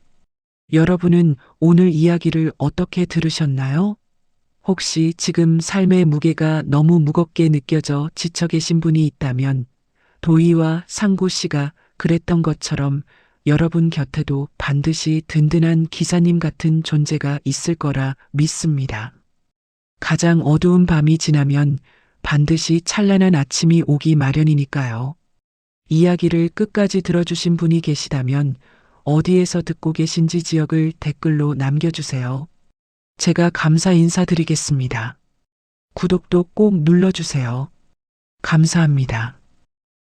여러분은 오늘 이야기를 어떻게 들으셨나요? 혹시 지금 삶의 무게가 너무 무겁게 느껴져 지쳐 계신 분이 있다면 도희와 상구 씨가 그랬던 것처럼 여러분 곁에도 반드시 든든한 기사님 같은 존재가 있을 거라 믿습니다. 가장 어두운 밤이 지나면 반드시 찬란한 아침이 오기 마련이니까요. 이야기를 끝까지 들어주신 분이 계시다면 어디에서 듣고 계신지 지역을 댓글로 남겨주세요. 제가 감사 인사드리겠습니다. 구독도 꼭 눌러주세요. 감사합니다.